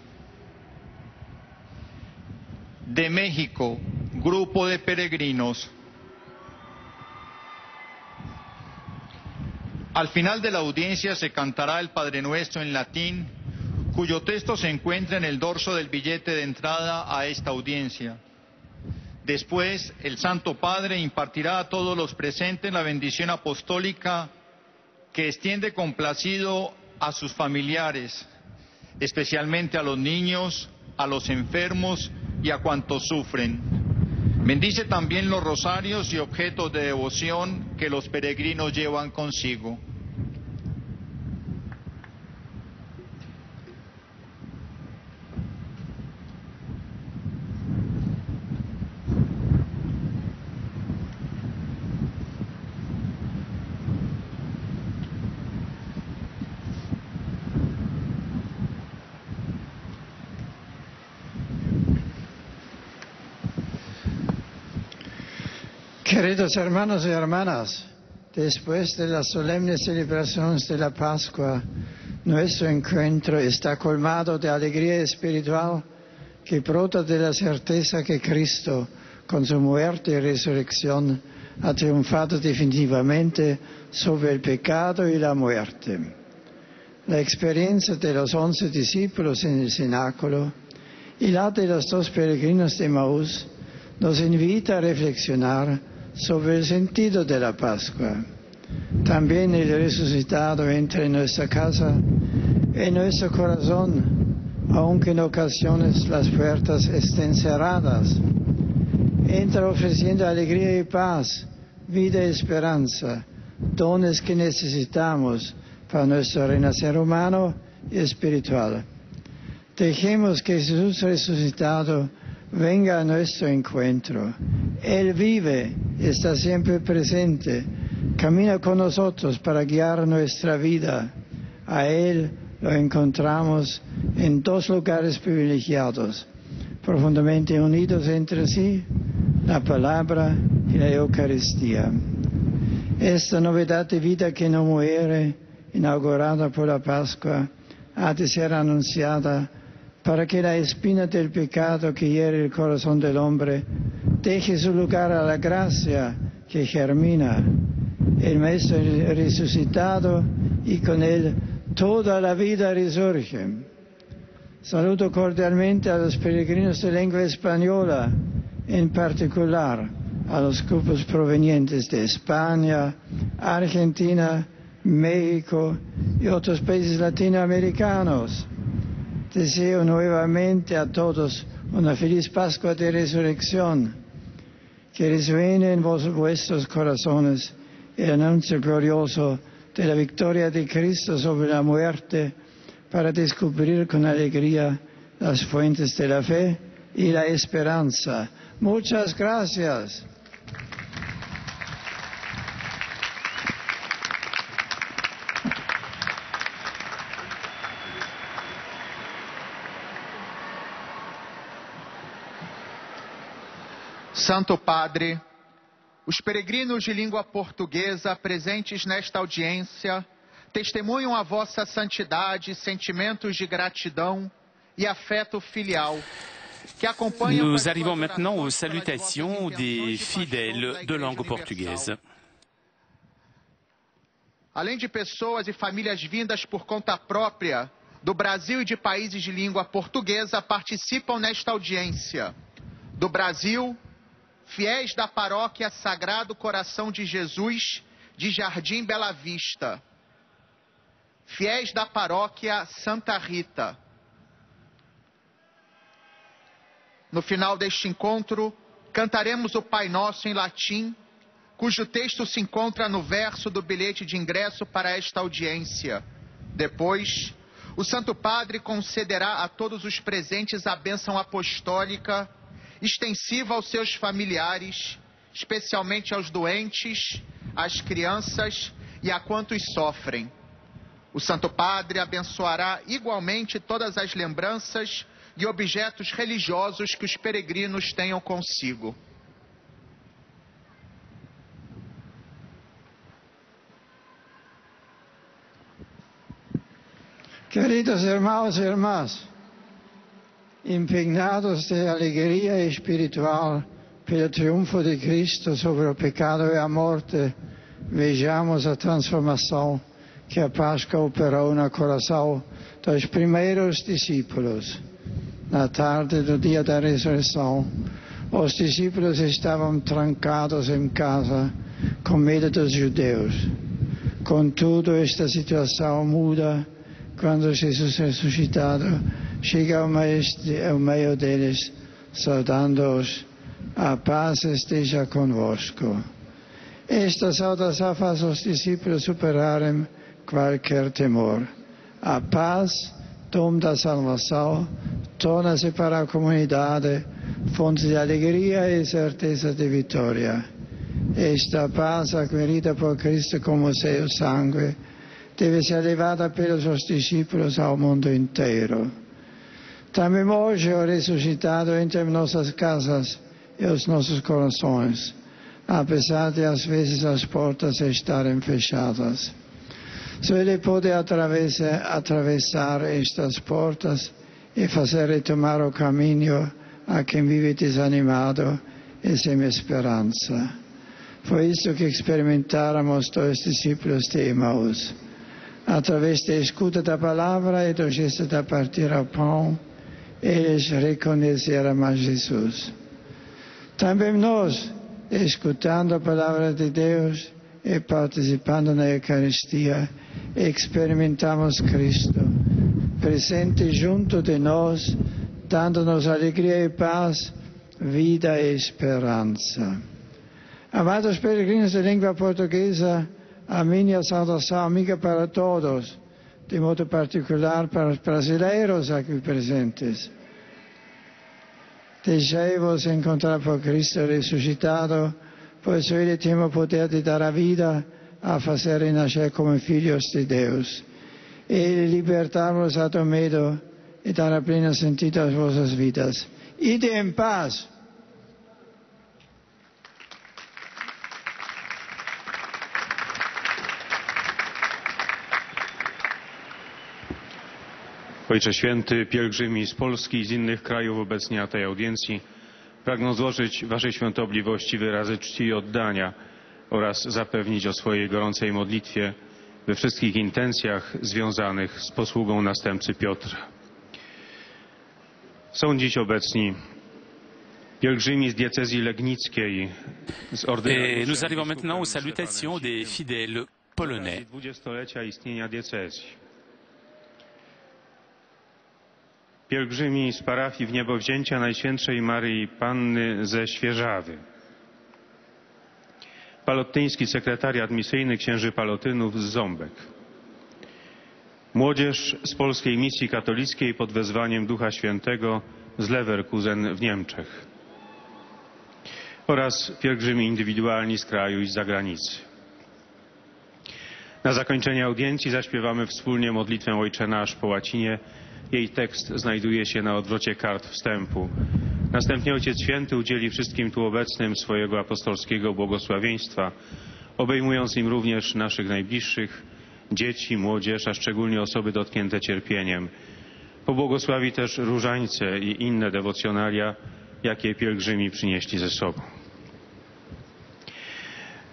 de México, Grupo de Peregrinos. Al final de la audiencia se cantará el Padre Nuestro en latín, cuyo texto se encuentra en el dorso del billete de entrada a esta audiencia. Después, el Santo Padre impartirá a todos los presentes la bendición apostólica que extiende complacido a sus familiares, especialmente a los niños, a los enfermos y a cuantos sufren. Bendice también los rosarios y objetos de devoción que los peregrinos llevan consigo. Queridos hermanos y hermanas, después de las solemnes celebraciones de la Pascua, nuestro encuentro está colmado de alegría espiritual que brota de la certeza que Cristo, con su muerte y resurrección, ha triunfado definitivamente sobre el pecado y la muerte. La experiencia de los 11 discípulos en el cenáculo y la de los 2 peregrinos de Emaús nos invita a reflexionar sobre el sentido de la Pascua. También el resucitado entra en nuestra casa, en nuestro corazón, aunque en ocasiones las puertas estén cerradas. Entra ofreciendo alegría y paz, vida y esperanza, dones que necesitamos para nuestro renacer humano y espiritual. Dejemos que Jesús resucitado venga a nuestro encuentro. Él vive, está siempre presente, camina con nosotros para guiar nuestra vida. A Él lo encontramos en 2 lugares privilegiados, profundamente unidos entre sí, la palabra y la Eucaristía. Esta novedad de vida que no muere, inaugurada por la Pascua, ha de ser anunciada para que la espina del pecado que hiere el corazón del hombre deje su lugar a la gracia que germina. El Maestro resucitado y con él toda la vida resurge. Saludo cordialmente a los peregrinos de lengua española, en particular a los grupos provenientes de España, Argentina, México y otros países latinoamericanos. Deseo nuevamente a todos una feliz Pascua de Resurrección, que resuene en vuestros corazones el anuncio glorioso de la victoria de Cristo sobre la muerte, para descubrir con alegría las fuentes de la fe y la esperanza. Muchas gracias. Santo Padre, os peregrinos de língua portuguesa presentes nesta audiência testemunham a vossa santidade, sentimentos de gratidão e afeto filial. Nous arrivons maintenant aux salutations des fidèles de langue portugaise. Além de pessoas e famílias vindas por conta própria do Brasil e de países de língua portuguesa, participam nesta audiência. Do Brasil, fiéis da paróquia Sagrado Coração de Jesus de Jardim Bela Vista. Fiéis da paróquia Santa Rita. No final deste encontro, cantaremos o Pai Nosso em latim, cujo texto se encontra no verso do bilhete de ingresso para esta audiência. Depois, o Santo Padre concederá a todos os presentes a bênção apostólica, extensiva aos seus familiares, especialmente aos doentes, às crianças e a quantos sofrem. O Santo Padre abençoará igualmente todas as lembranças e objetos religiosos que os peregrinos tenham consigo. Queridos irmãos e irmãs, impregnados de alegria espiritual pelo triunfo de Cristo sobre o pecado e a morte, vejamos a transformação que a Páscoa operou no coração dos primeiros discípulos. Na tarde do dia da ressurreição, os discípulos estavam trancados em casa com medo dos judeus. Contudo, esta situação muda quando Jesus ressuscitado chega ao meio deles, saudando-os: a paz esteja convosco. Esta saudação faz os discípulos superarem qualquer temor. A paz, dom da salvação, torna-se para a comunidade fonte de alegria e certeza de vitória. Esta paz, acquirida por Cristo como seu sangue, deve ser levada pelos seus discípulos ao mundo inteiro. Também hoje o ressuscitado entra em nossas casas e os nossos corações, apesar de às vezes as portas estarem fechadas. Só Ele pode atravessar estas portas e fazer retomar o caminho a quem vive desanimado e sem esperança. Foi isso que experimentáramos dois discípulos de Emaús. Através da escuta da palavra e do gesto de partir ao pão, eles reconheceram a Jesus. Também nós, escutando a palavra de Deus e participando na Eucaristia, experimentamos Cristo, presente junto de nós, dando-nos alegria e paz, vida e esperança. Amados peregrinos de língua portuguesa, a minha saudação amiga para todos, de modo particular para os brasileiros aqui presentes. Deixai-vos encontrar por Cristo ressuscitado, pois Ele tem o poder de dar a vida, a fazer renascer como filhos de Deus. Ele libertar-vos do medo e dar pleno sentido às vossas vidas. Ide em paz. Ojcze Święty, pielgrzymi z Polski i z innych krajów obecni na tej audiencji pragną złożyć Waszej świątobliwości wyrazy czci i oddania oraz zapewnić o swojej gorącej modlitwie we wszystkich intencjach związanych z posługą następcy Piotra. Są dziś obecni pielgrzymi z diecezji legnickiej, z ordynariuszy. Nous arrivons maintenant aux salutations des fidèles polonais. 20-lecia istnienia diecezji. pielgrzymi z parafii w Niebowzięcia Najświętszej Maryi Panny ze Świeżawy, Palottyński Sekretariat Misyjny Księży Palotynów z Ząbek, młodzież z Polskiej Misji Katolickiej pod wezwaniem Ducha Świętego z Leverkusen w Niemczech oraz pielgrzymi indywidualni z kraju i z zagranicy. Na zakończenie audiencji zaśpiewamy wspólnie modlitwę Ojcze Nasz po łacinie. Jej tekst znajduje się na odwrocie kart wstępu. Następnie Ojciec Święty udzieli wszystkim tu obecnym swojego apostolskiego błogosławieństwa, obejmując im również naszych najbliższych, dzieci, młodzież, a szczególnie osoby dotknięte cierpieniem. Pobłogosławi też różańce i inne dewocjonalia, jakie pielgrzymi przynieśli ze sobą.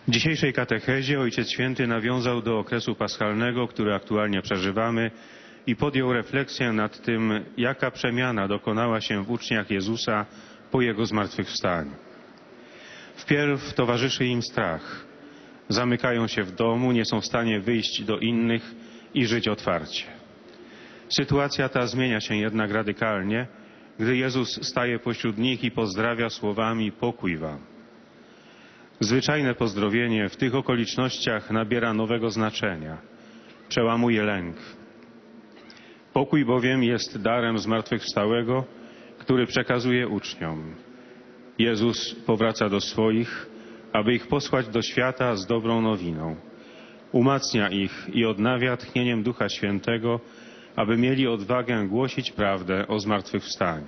W dzisiejszej katechezie Ojciec Święty nawiązał do okresu paschalnego, który aktualnie przeżywamy, i podjął refleksję nad tym, jaka przemiana dokonała się w uczniach Jezusa po Jego zmartwychwstaniu. Wpierw towarzyszy im strach. Zamykają się w domu, nie są w stanie wyjść do innych i żyć otwarcie. Sytuacja ta zmienia się jednak radykalnie, gdy Jezus staje pośród nich i pozdrawia słowami: pokój wam. Zwyczajne pozdrowienie w tych okolicznościach nabiera nowego znaczenia. Przełamuje lęk. Pokój bowiem jest darem zmartwychwstałego, który przekazuje uczniom. Jezus powraca do swoich, aby ich posłać do świata z dobrą nowiną. Umacnia ich i odnawia tchnieniem Ducha Świętego, aby mieli odwagę głosić prawdę o zmartwychwstaniu.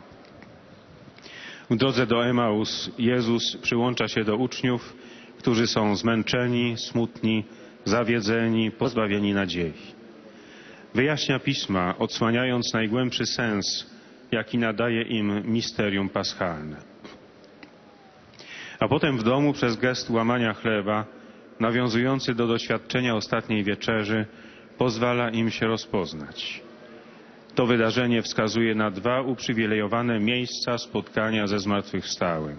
W drodze do Emaus Jezus przyłącza się do uczniów, którzy są zmęczeni, smutni, zawiedzeni, pozbawieni nadziei. Wyjaśnia Pisma, odsłaniając najgłębszy sens, jaki nadaje im misterium paschalne. A potem w domu przez gest łamania chleba, nawiązujący do doświadczenia ostatniej wieczerzy, pozwala im się rozpoznać. To wydarzenie wskazuje na dwa uprzywilejowane miejsca spotkania ze zmartwychwstałym.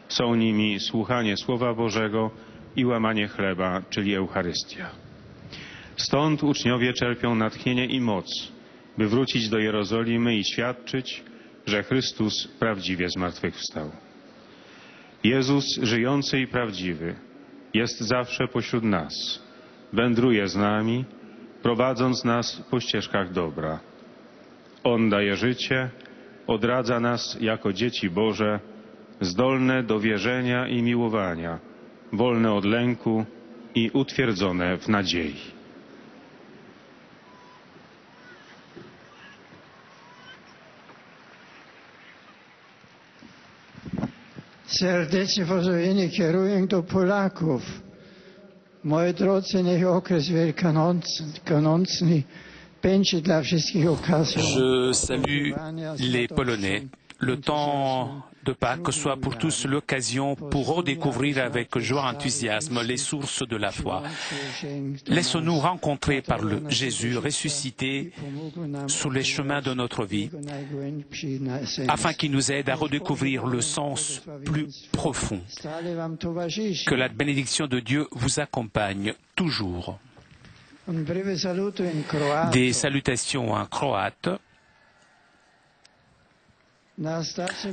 Są nimi słuchanie Słowa Bożego i łamanie chleba, czyli Eucharystia. Stąd uczniowie czerpią natchnienie i moc, by wrócić do Jerozolimy i świadczyć, że Chrystus prawdziwie zmartwychwstał. Jezus, żyjący i prawdziwy, jest zawsze pośród nas, wędruje z nami, prowadząc nas po ścieżkach dobra. On daje życie, odradza nas jako dzieci Boże, zdolne do wierzenia i miłowania, wolne od lęku i utwierdzone w nadziei. Serdeczne pozdrowienie kieruję do Polaków. Moi drodzy, niech okres wielkanocny będzie dla wszystkich okazją. Je salue les Polonais. Le temps de Pâques soit pour tous l'occasion pour redécouvrir avec joie et enthousiasme les sources de la foi. Laissons-nous rencontrer par le Jésus ressuscité sur les chemins de notre vie, afin qu'il nous aide à redécouvrir le sens plus profond. Que la bénédiction de Dieu vous accompagne toujours. Des salutations en croate.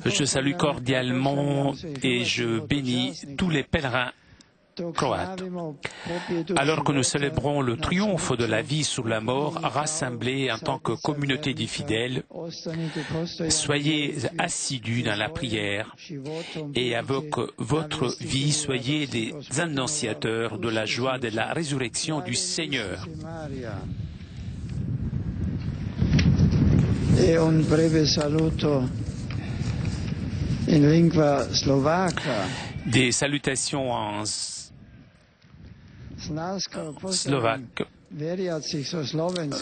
Je salue cordialement et je bénis tous les pèlerins croates. Alors que nous célébrons le triomphe de la vie sur la mort, rassemblés en tant que communauté des fidèles, soyez assidus dans la prière et avec votre vie, soyez des annonciateurs de la joie de la résurrection du Seigneur. Et un breve saluto in lingua slovacca. Des salutations en slovaque.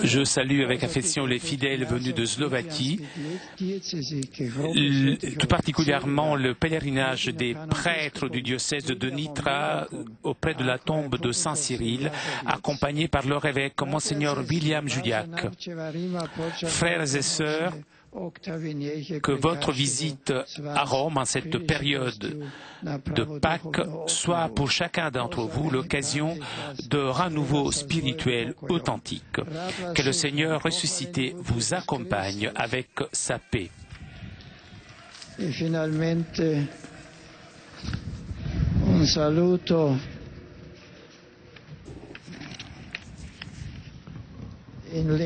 Je salue avec affection les fidèles venus de Slovaquie, tout particulièrement le pèlerinage des prêtres du diocèse de Nitra auprès de la tombe de Saint Cyril, accompagnés par leur évêque, Monseigneur William Judiak. Frères et sœurs, que votre visite à Rome en cette période de Pâques soit pour chacun d'entre vous l'occasion de renouveau spirituel authentique. Que le Seigneur ressuscité vous accompagne avec sa paix. Et finalmente un saluto in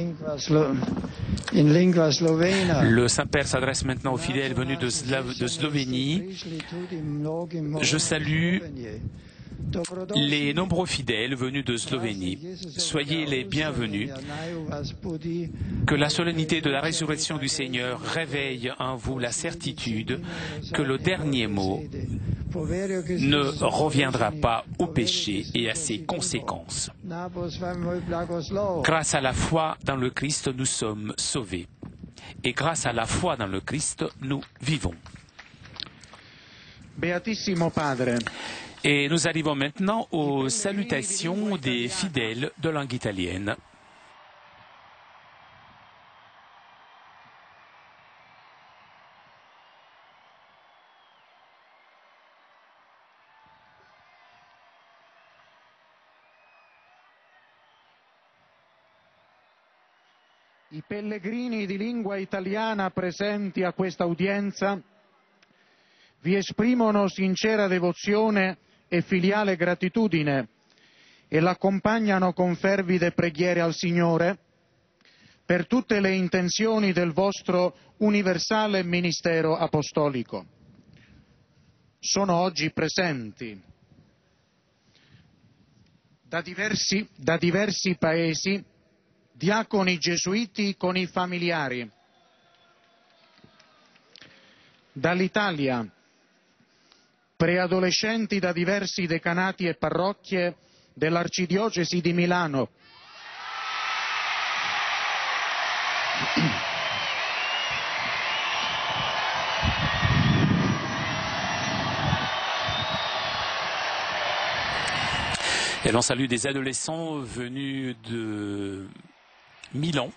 lingua slovena. Le Saint-Père s'adresse maintenant aux fidèles venus de Slovénie. Je salue les nombreux fidèles venus de Slovénie. Soyez les bienvenus. Que la solennité de la résurrection du Seigneur réveille en vous la certitude que le dernier mot ne reviendra pas au péché et à ses conséquences. Grâce à la foi dans le Christ, nous sommes sauvés. Et grâce à la foi dans le Christ, nous vivons. Beatissimo Padre. Et nous arrivons maintenant aux salutations des fidèles de langue italienne. I pellegrini di lingua italiana presenti a questa udienza vi esprimono sincera devozione e filiale gratitudine e l'accompagnano con fervide preghiere al Signore per tutte le intenzioni del vostro universale ministero apostolico. Sono oggi presenti da diversi paesi diaconi gesuiti con i familiari, dall'Italia preadolescenti da diversi decanati e parrocchie dell'Arcidiocesi di Milano, Et l'on salue des adolescents venus de Milan.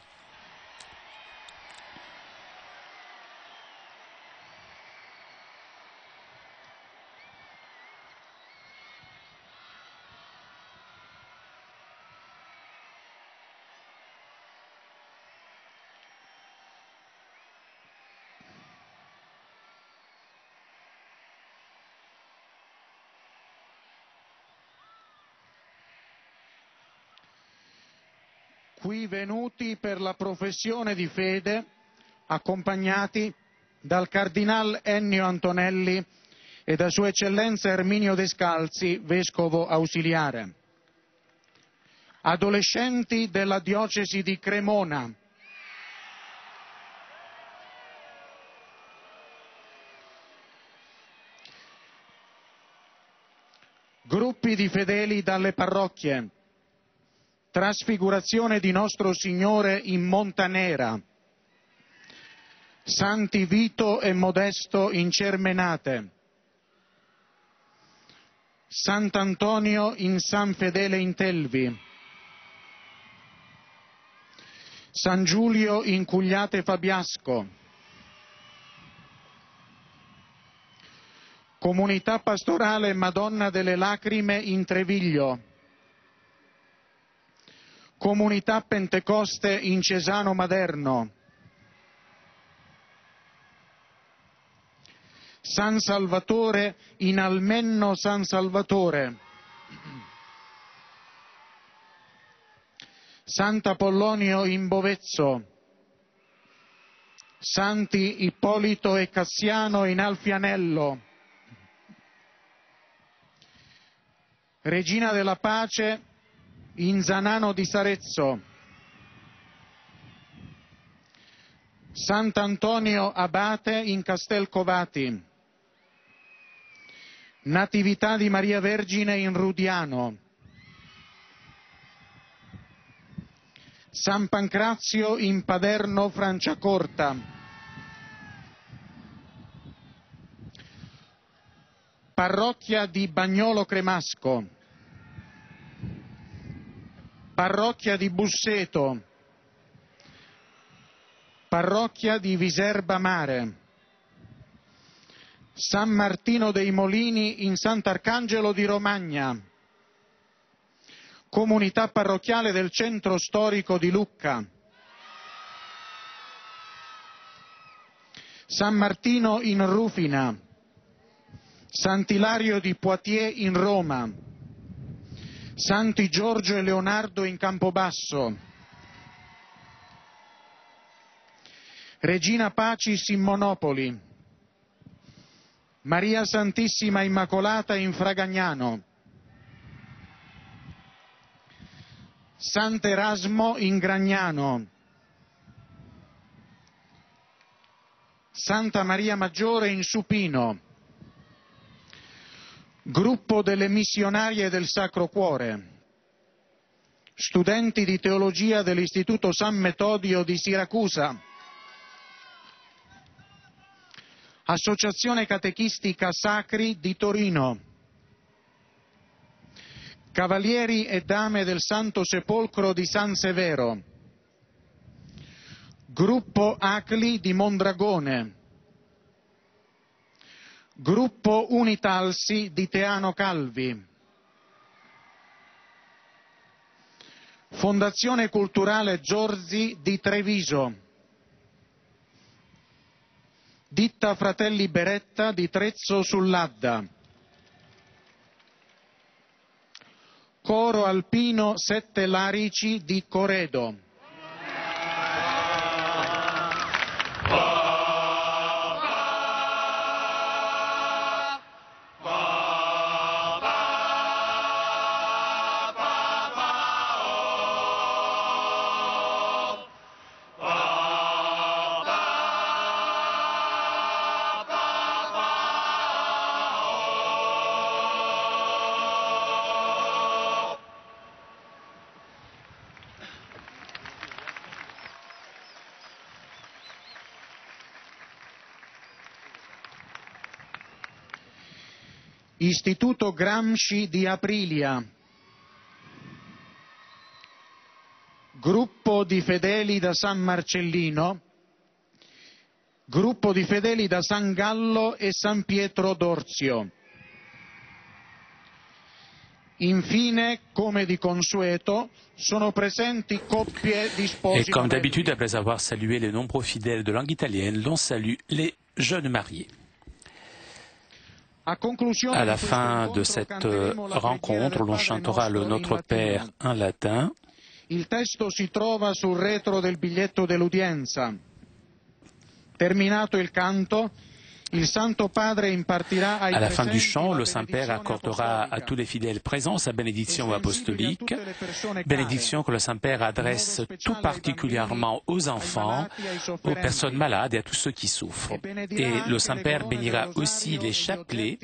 qui venuti per la professione di fede, accompagnati dal Cardinal Ennio Antonelli e da Sua Eccellenza Erminio Descalzi, Vescovo Ausiliare. Adolescenti della Diocesi di Cremona, gruppi di fedeli dalle parrocchie Trasfigurazione di Nostro Signore in Montanera, Santi Vito e Modesto in Cermenate, Sant'Antonio in San Fedele in Telvi, San Giulio in Cugliate Fabiasco, Comunità Pastorale Madonna delle Lacrime in Treviglio, Comunità Pentecoste in Cesano Maderno, San Salvatore in Almenno San Salvatore, Sant'Apollonio in Bovezzo, Santi Ippolito e Cassiano in Alfianello, Regina della Pace in Zanano di Sarezzo, Sant'Antonio Abate in Castelcovati, Natività di Maria Vergine in Rudiano, San Pancrazio in Paderno Franciacorta, Parrocchia di Bagnolo Cremasco, Parrocchia di Busseto, parrocchia di Viserba Mare, San Martino dei Molini in Sant'Arcangelo di Romagna, comunità parrocchiale del centro storico di Lucca, San Martino in Rufina, Sant'Ilario di Poitiers in Roma, Santi Giorgio e Leonardo in Campobasso, Regina Pacis in Monopoli, Maria Santissima Immacolata in Fragagnano, Sant'Erasmo in Gragnano, Santa Maria Maggiore in Supino, Gruppo delle Missionarie del Sacro Cuore, studenti di teologia dell'Istituto San Metodio di Siracusa, Associazione Catechistica Sacri di Torino, Cavalieri e Dame del Santo Sepolcro di San Severo, Gruppo Acli di Mondragone, Gruppo Unitalsi di Teano Calvi, Fondazione Culturale Giorzi di Treviso, Ditta Fratelli Beretta di Trezzo sull'Adda, Coro Alpino Sette Larici di Coredo, Istituto Gramsci di Aprilia, Gruppo di Fedeli da San Marcellino, Gruppo di Fedeli da San Gallo e San Pietro d'Orzio. Infine, come di consueto, sono presenti coppie di sposi. Et comme d'habitude, après avoir salué les nombreux fidèles de langue italienne, l'on salue les jeunes mariés. À la fin de cette rencontre, l'on chantera le Notre Père en latin. Il testo si trova sul retro del biglietto dell'udienza. Terminato il canto, il Santo Padre impartirà ai À la fin du presenti chant, la le Saint-Père accordera à tous les fidèles présents sa bénédiction apostolique, bénédiction que le Saint-Père adresse tout particulièrement aux enfants, aux personnes malades et à tous ceux qui souffrent. Et le Saint-Père bénira aussi les chapelets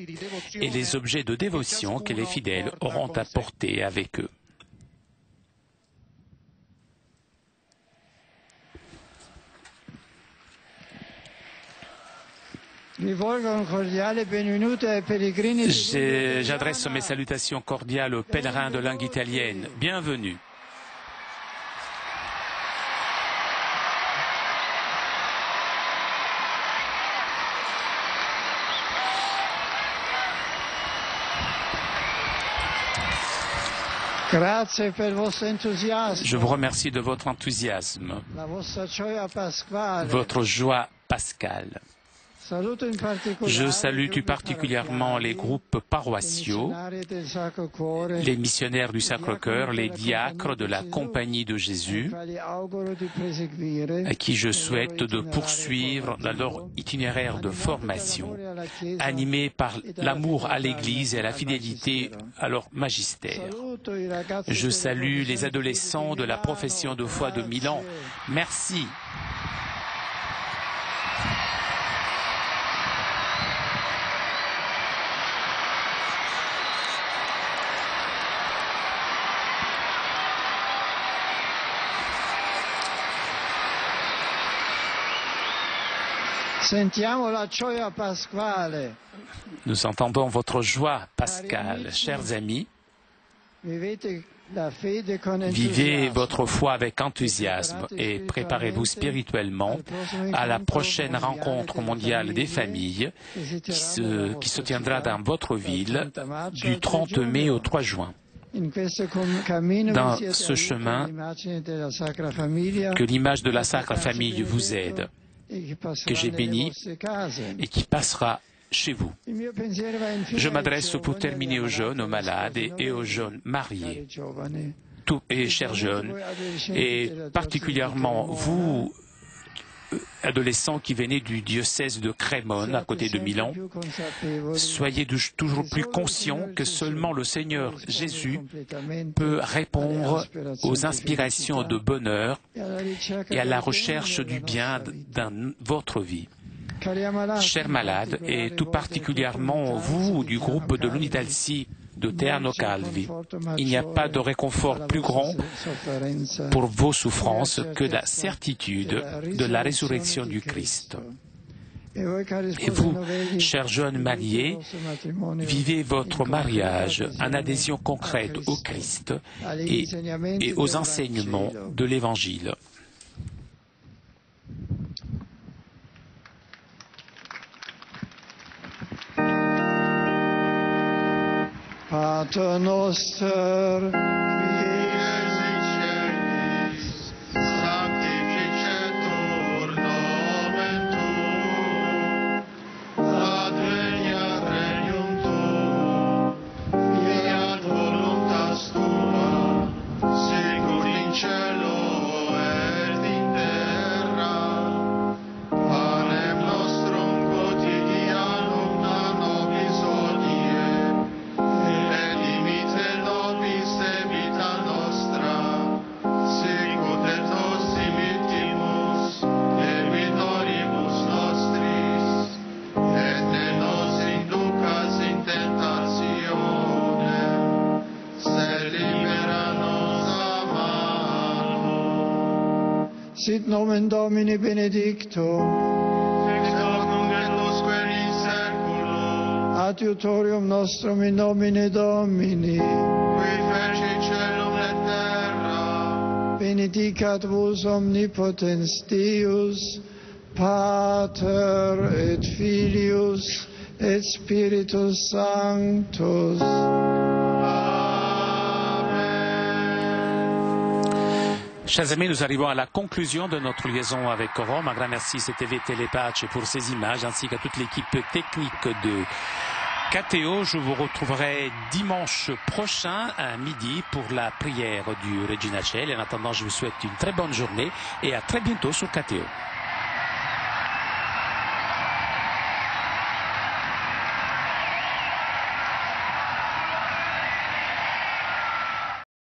et les objets de dévotion que les fidèles auront apportés avec eux. J'adresse mes salutations cordiales aux pèlerins de langue italienne. Bienvenue. Je vous remercie de votre enthousiasme, votre joie pascale. Je salue tout particulièrement les groupes paroissiaux, les missionnaires du Sacre-Cœur, les diacres de la Compagnie de Jésus, à qui je souhaite de poursuivre dans leur itinéraire de formation, animés par l'amour à l'Église et à la fidélité à leur magistère. Je salue les adolescents de la profession de foi de Milan. Merci. Nous entendons votre joie pascale, chers amis. Vivez votre foi avec enthousiasme et préparez-vous spirituellement à la prochaine rencontre mondiale des familles qui se tiendra dans votre ville du 30 mai au 3 juin. Dans ce chemin, que l'image de la Sacre Famille vous aide, que j'ai béni et qui passera chez vous. Je m'adresse pour terminer aux jeunes, aux malades et aux jeunes mariés, et chers jeunes, et particulièrement vous, adolescents qui venez du diocèse de Crémone, à côté de Milan. Soyez toujours plus conscients que seulement le Seigneur Jésus peut répondre aux inspirations de bonheur et à la recherche du bien dans votre vie. Chers malades, et tout particulièrement vous du groupe de l'Unidalci de Terno Calvi, il n'y a pas de réconfort plus grand pour vos souffrances que la certitude de la résurrection du Christ. Et vous, chers jeunes mariés, vivez votre mariage en adhésion concrète au Christ et aux enseignements de l'Évangile. Pater noster, qui es in celis, sanctificetur nomen tuum, adveniat regnum tuum, fiat voluntas tua, sicut in cielo et in terra. Panem nostrum quotidianum da nobis hodie, et dimite nobis debita nostra, sicut et nos dimittimus debitoribus nostris, et ne nos inducas in tentationem, sed libera nos a malo. Sit nomen Domini benedictum, ex hoc nunc et usque in saeculum, adiutorium nostrum in nomine Domini, qui feci caelum et terra, benedicat vos omnipotens Deus, Pater et Filius et Spiritus Sanctus. Chers amis, nous arrivons à la conclusion de notre liaison avec Rome. Un grand merci, c'était Telepace pour ces images, ainsi qu'à toute l'équipe technique de KTO. Je vous retrouverai dimanche prochain à midi pour la prière du Regina Coeli. En attendant, je vous souhaite une très bonne journée et à très bientôt sur KTO.